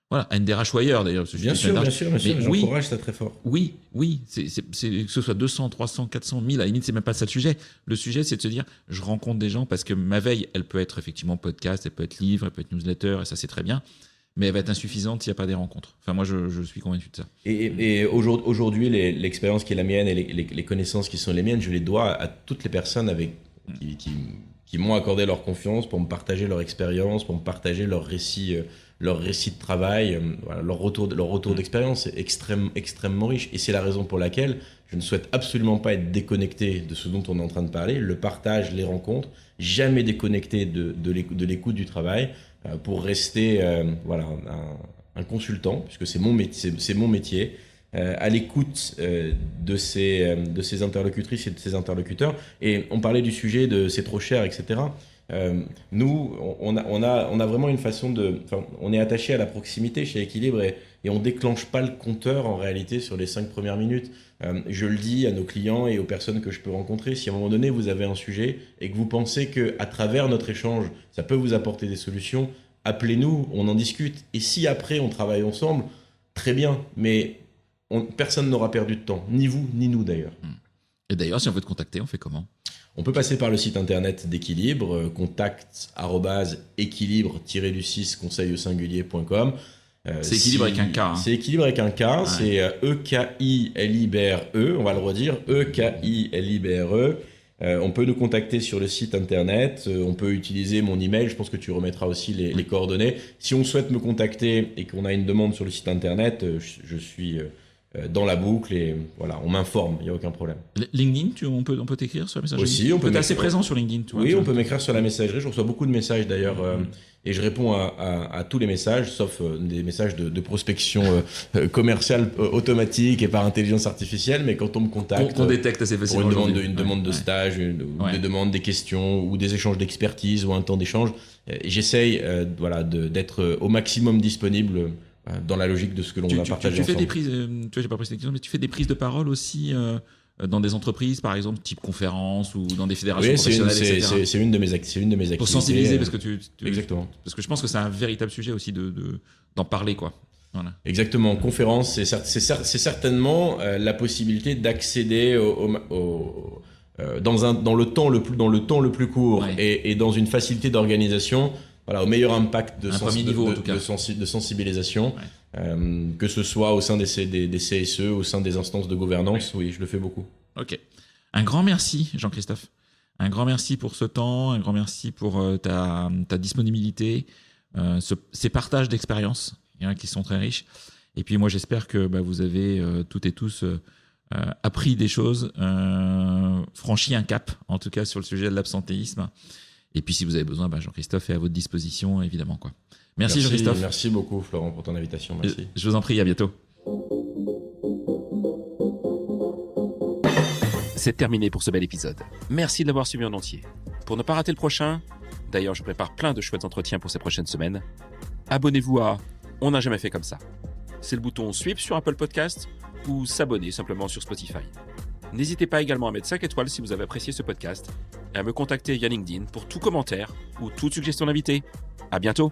Speaker 1: Voilà, à NDRH ou ailleurs d'ailleurs.
Speaker 2: Bien sûr, j'encourage ça très fort.
Speaker 1: Oui, que ce soit 200, 300, 400, 1000, à la limite, c'est même pas ça le sujet. Le sujet, c'est de se dire, je rencontre des gens parce que ma veille, elle peut être effectivement podcast, elle peut être livre, elle peut être newsletter, et ça c'est très bien, mais elle va être insuffisante s'il n'y a pas des rencontres. Enfin, moi, je suis convaincu de ça.
Speaker 2: Et aujourd'hui, l'expérience qui est la mienne et les connaissances qui sont les miennes, je les dois à toutes les personnes qui m'ont accordé leur confiance pour me partager leur expérience, pour me partager leur récit de travail, voilà, leur retour d'expérience est extrêmement riche. Et c'est la raison pour laquelle je ne souhaite absolument pas être déconnecté de ce dont on est en train de parler, le partage, les rencontres, jamais déconnecté de l'écoute du travail pour rester un consultant, puisque c'est mon métier, à l'écoute de ces interlocutrices et de ces interlocuteurs. Et on parlait du sujet de c'est trop cher, etc. Nous, on a vraiment une façon on est attaché à la proximité chez Équilibre et on déclenche pas le compteur en réalité sur les 5 premières minutes. Je le dis à nos clients et aux personnes que je peux rencontrer, si à un moment donné vous avez un sujet et que vous pensez qu'à travers notre échange, ça peut vous apporter des solutions, appelez-nous, on en discute. Et si après on travaille ensemble, très bien, mais personne n'aura perdu de temps, ni vous, ni nous d'ailleurs.
Speaker 1: Et d'ailleurs, si on veut te contacter, on fait comment ?
Speaker 2: On peut passer par le site internet d'Équilibre, contact@équilibre-conseil-au-singulier.com.
Speaker 1: C'est Équilibre avec un K. Hein.
Speaker 2: C'est Équilibre avec un K, ouais. C'est EKILIBRE, on va le redire, EKILIBRE. On peut nous contacter sur le site internet, on peut utiliser mon email, je pense que tu remettras aussi les coordonnées. Si on souhaite me contacter et qu'on a une demande sur le site internet, je suis dans la boucle et voilà, on m'informe, il n'y a aucun problème.
Speaker 1: LinkedIn, on peut t'écrire sur la messagerie?
Speaker 2: Aussi, on peut.
Speaker 1: T'es assez présent sur LinkedIn, toi.
Speaker 2: Oui, on peut m'écrire sur la messagerie. Je reçois beaucoup de messages d'ailleurs et je réponds à tous les messages, sauf des messages de prospection commerciale automatique et par intelligence artificielle. Mais quand on me contacte,
Speaker 1: qu'on détecte assez facilement
Speaker 2: pour une demande de stage, ou des demandes, des questions ou des échanges d'expertise ou un temps d'échange, j'essaye d'être au maximum disponible. Dans la logique de ce que l'on va partager ensemble.
Speaker 1: Tu fais des prises, j'ai pas posé cette question, mais tu fais des prises de parole aussi dans des entreprises, par exemple, type conférence ou dans des fédérations professionnelles, etc.
Speaker 2: C'est une de mes activités.
Speaker 1: Pour sensibiliser, parce que
Speaker 2: exactement.
Speaker 1: Parce que je pense que c'est un véritable sujet aussi d'en parler, quoi. Voilà.
Speaker 2: Exactement. Conférence, c'est certainement la possibilité d'accéder dans le temps le plus court et dans une facilité d'organisation. Voilà, au meilleur impact de sensibilisation, que ce soit au sein des CSE, au sein des instances de gouvernance. Oui, je le fais beaucoup.
Speaker 1: Ok. Un grand merci, Jean-Christophe. Un grand merci pour ce temps, un grand merci pour ta disponibilité, ces partages d'expériences qui sont très riches. Et puis moi, j'espère que vous avez toutes et tous appris des choses, franchi un cap, en tout cas sur le sujet de l'absentéisme. Et puis, si vous avez besoin, Jean-Christophe est à votre disposition, évidemment. Merci Jean-Christophe.
Speaker 2: Merci beaucoup, Florent, pour ton invitation. Merci.
Speaker 1: Je vous en prie, à bientôt. C'est terminé pour ce bel épisode. Merci de l'avoir suivi en entier. Pour ne pas rater le prochain, d'ailleurs, je prépare plein de chouettes entretiens pour ces prochaines semaines, abonnez-vous à On n'a jamais fait comme ça. C'est le bouton Suivre sur Apple Podcast ou s'abonner simplement sur Spotify. N'hésitez pas également à mettre 5 étoiles si vous avez apprécié ce podcast et à me contacter via LinkedIn pour tout commentaire ou toute suggestion d'invité. À bientôt!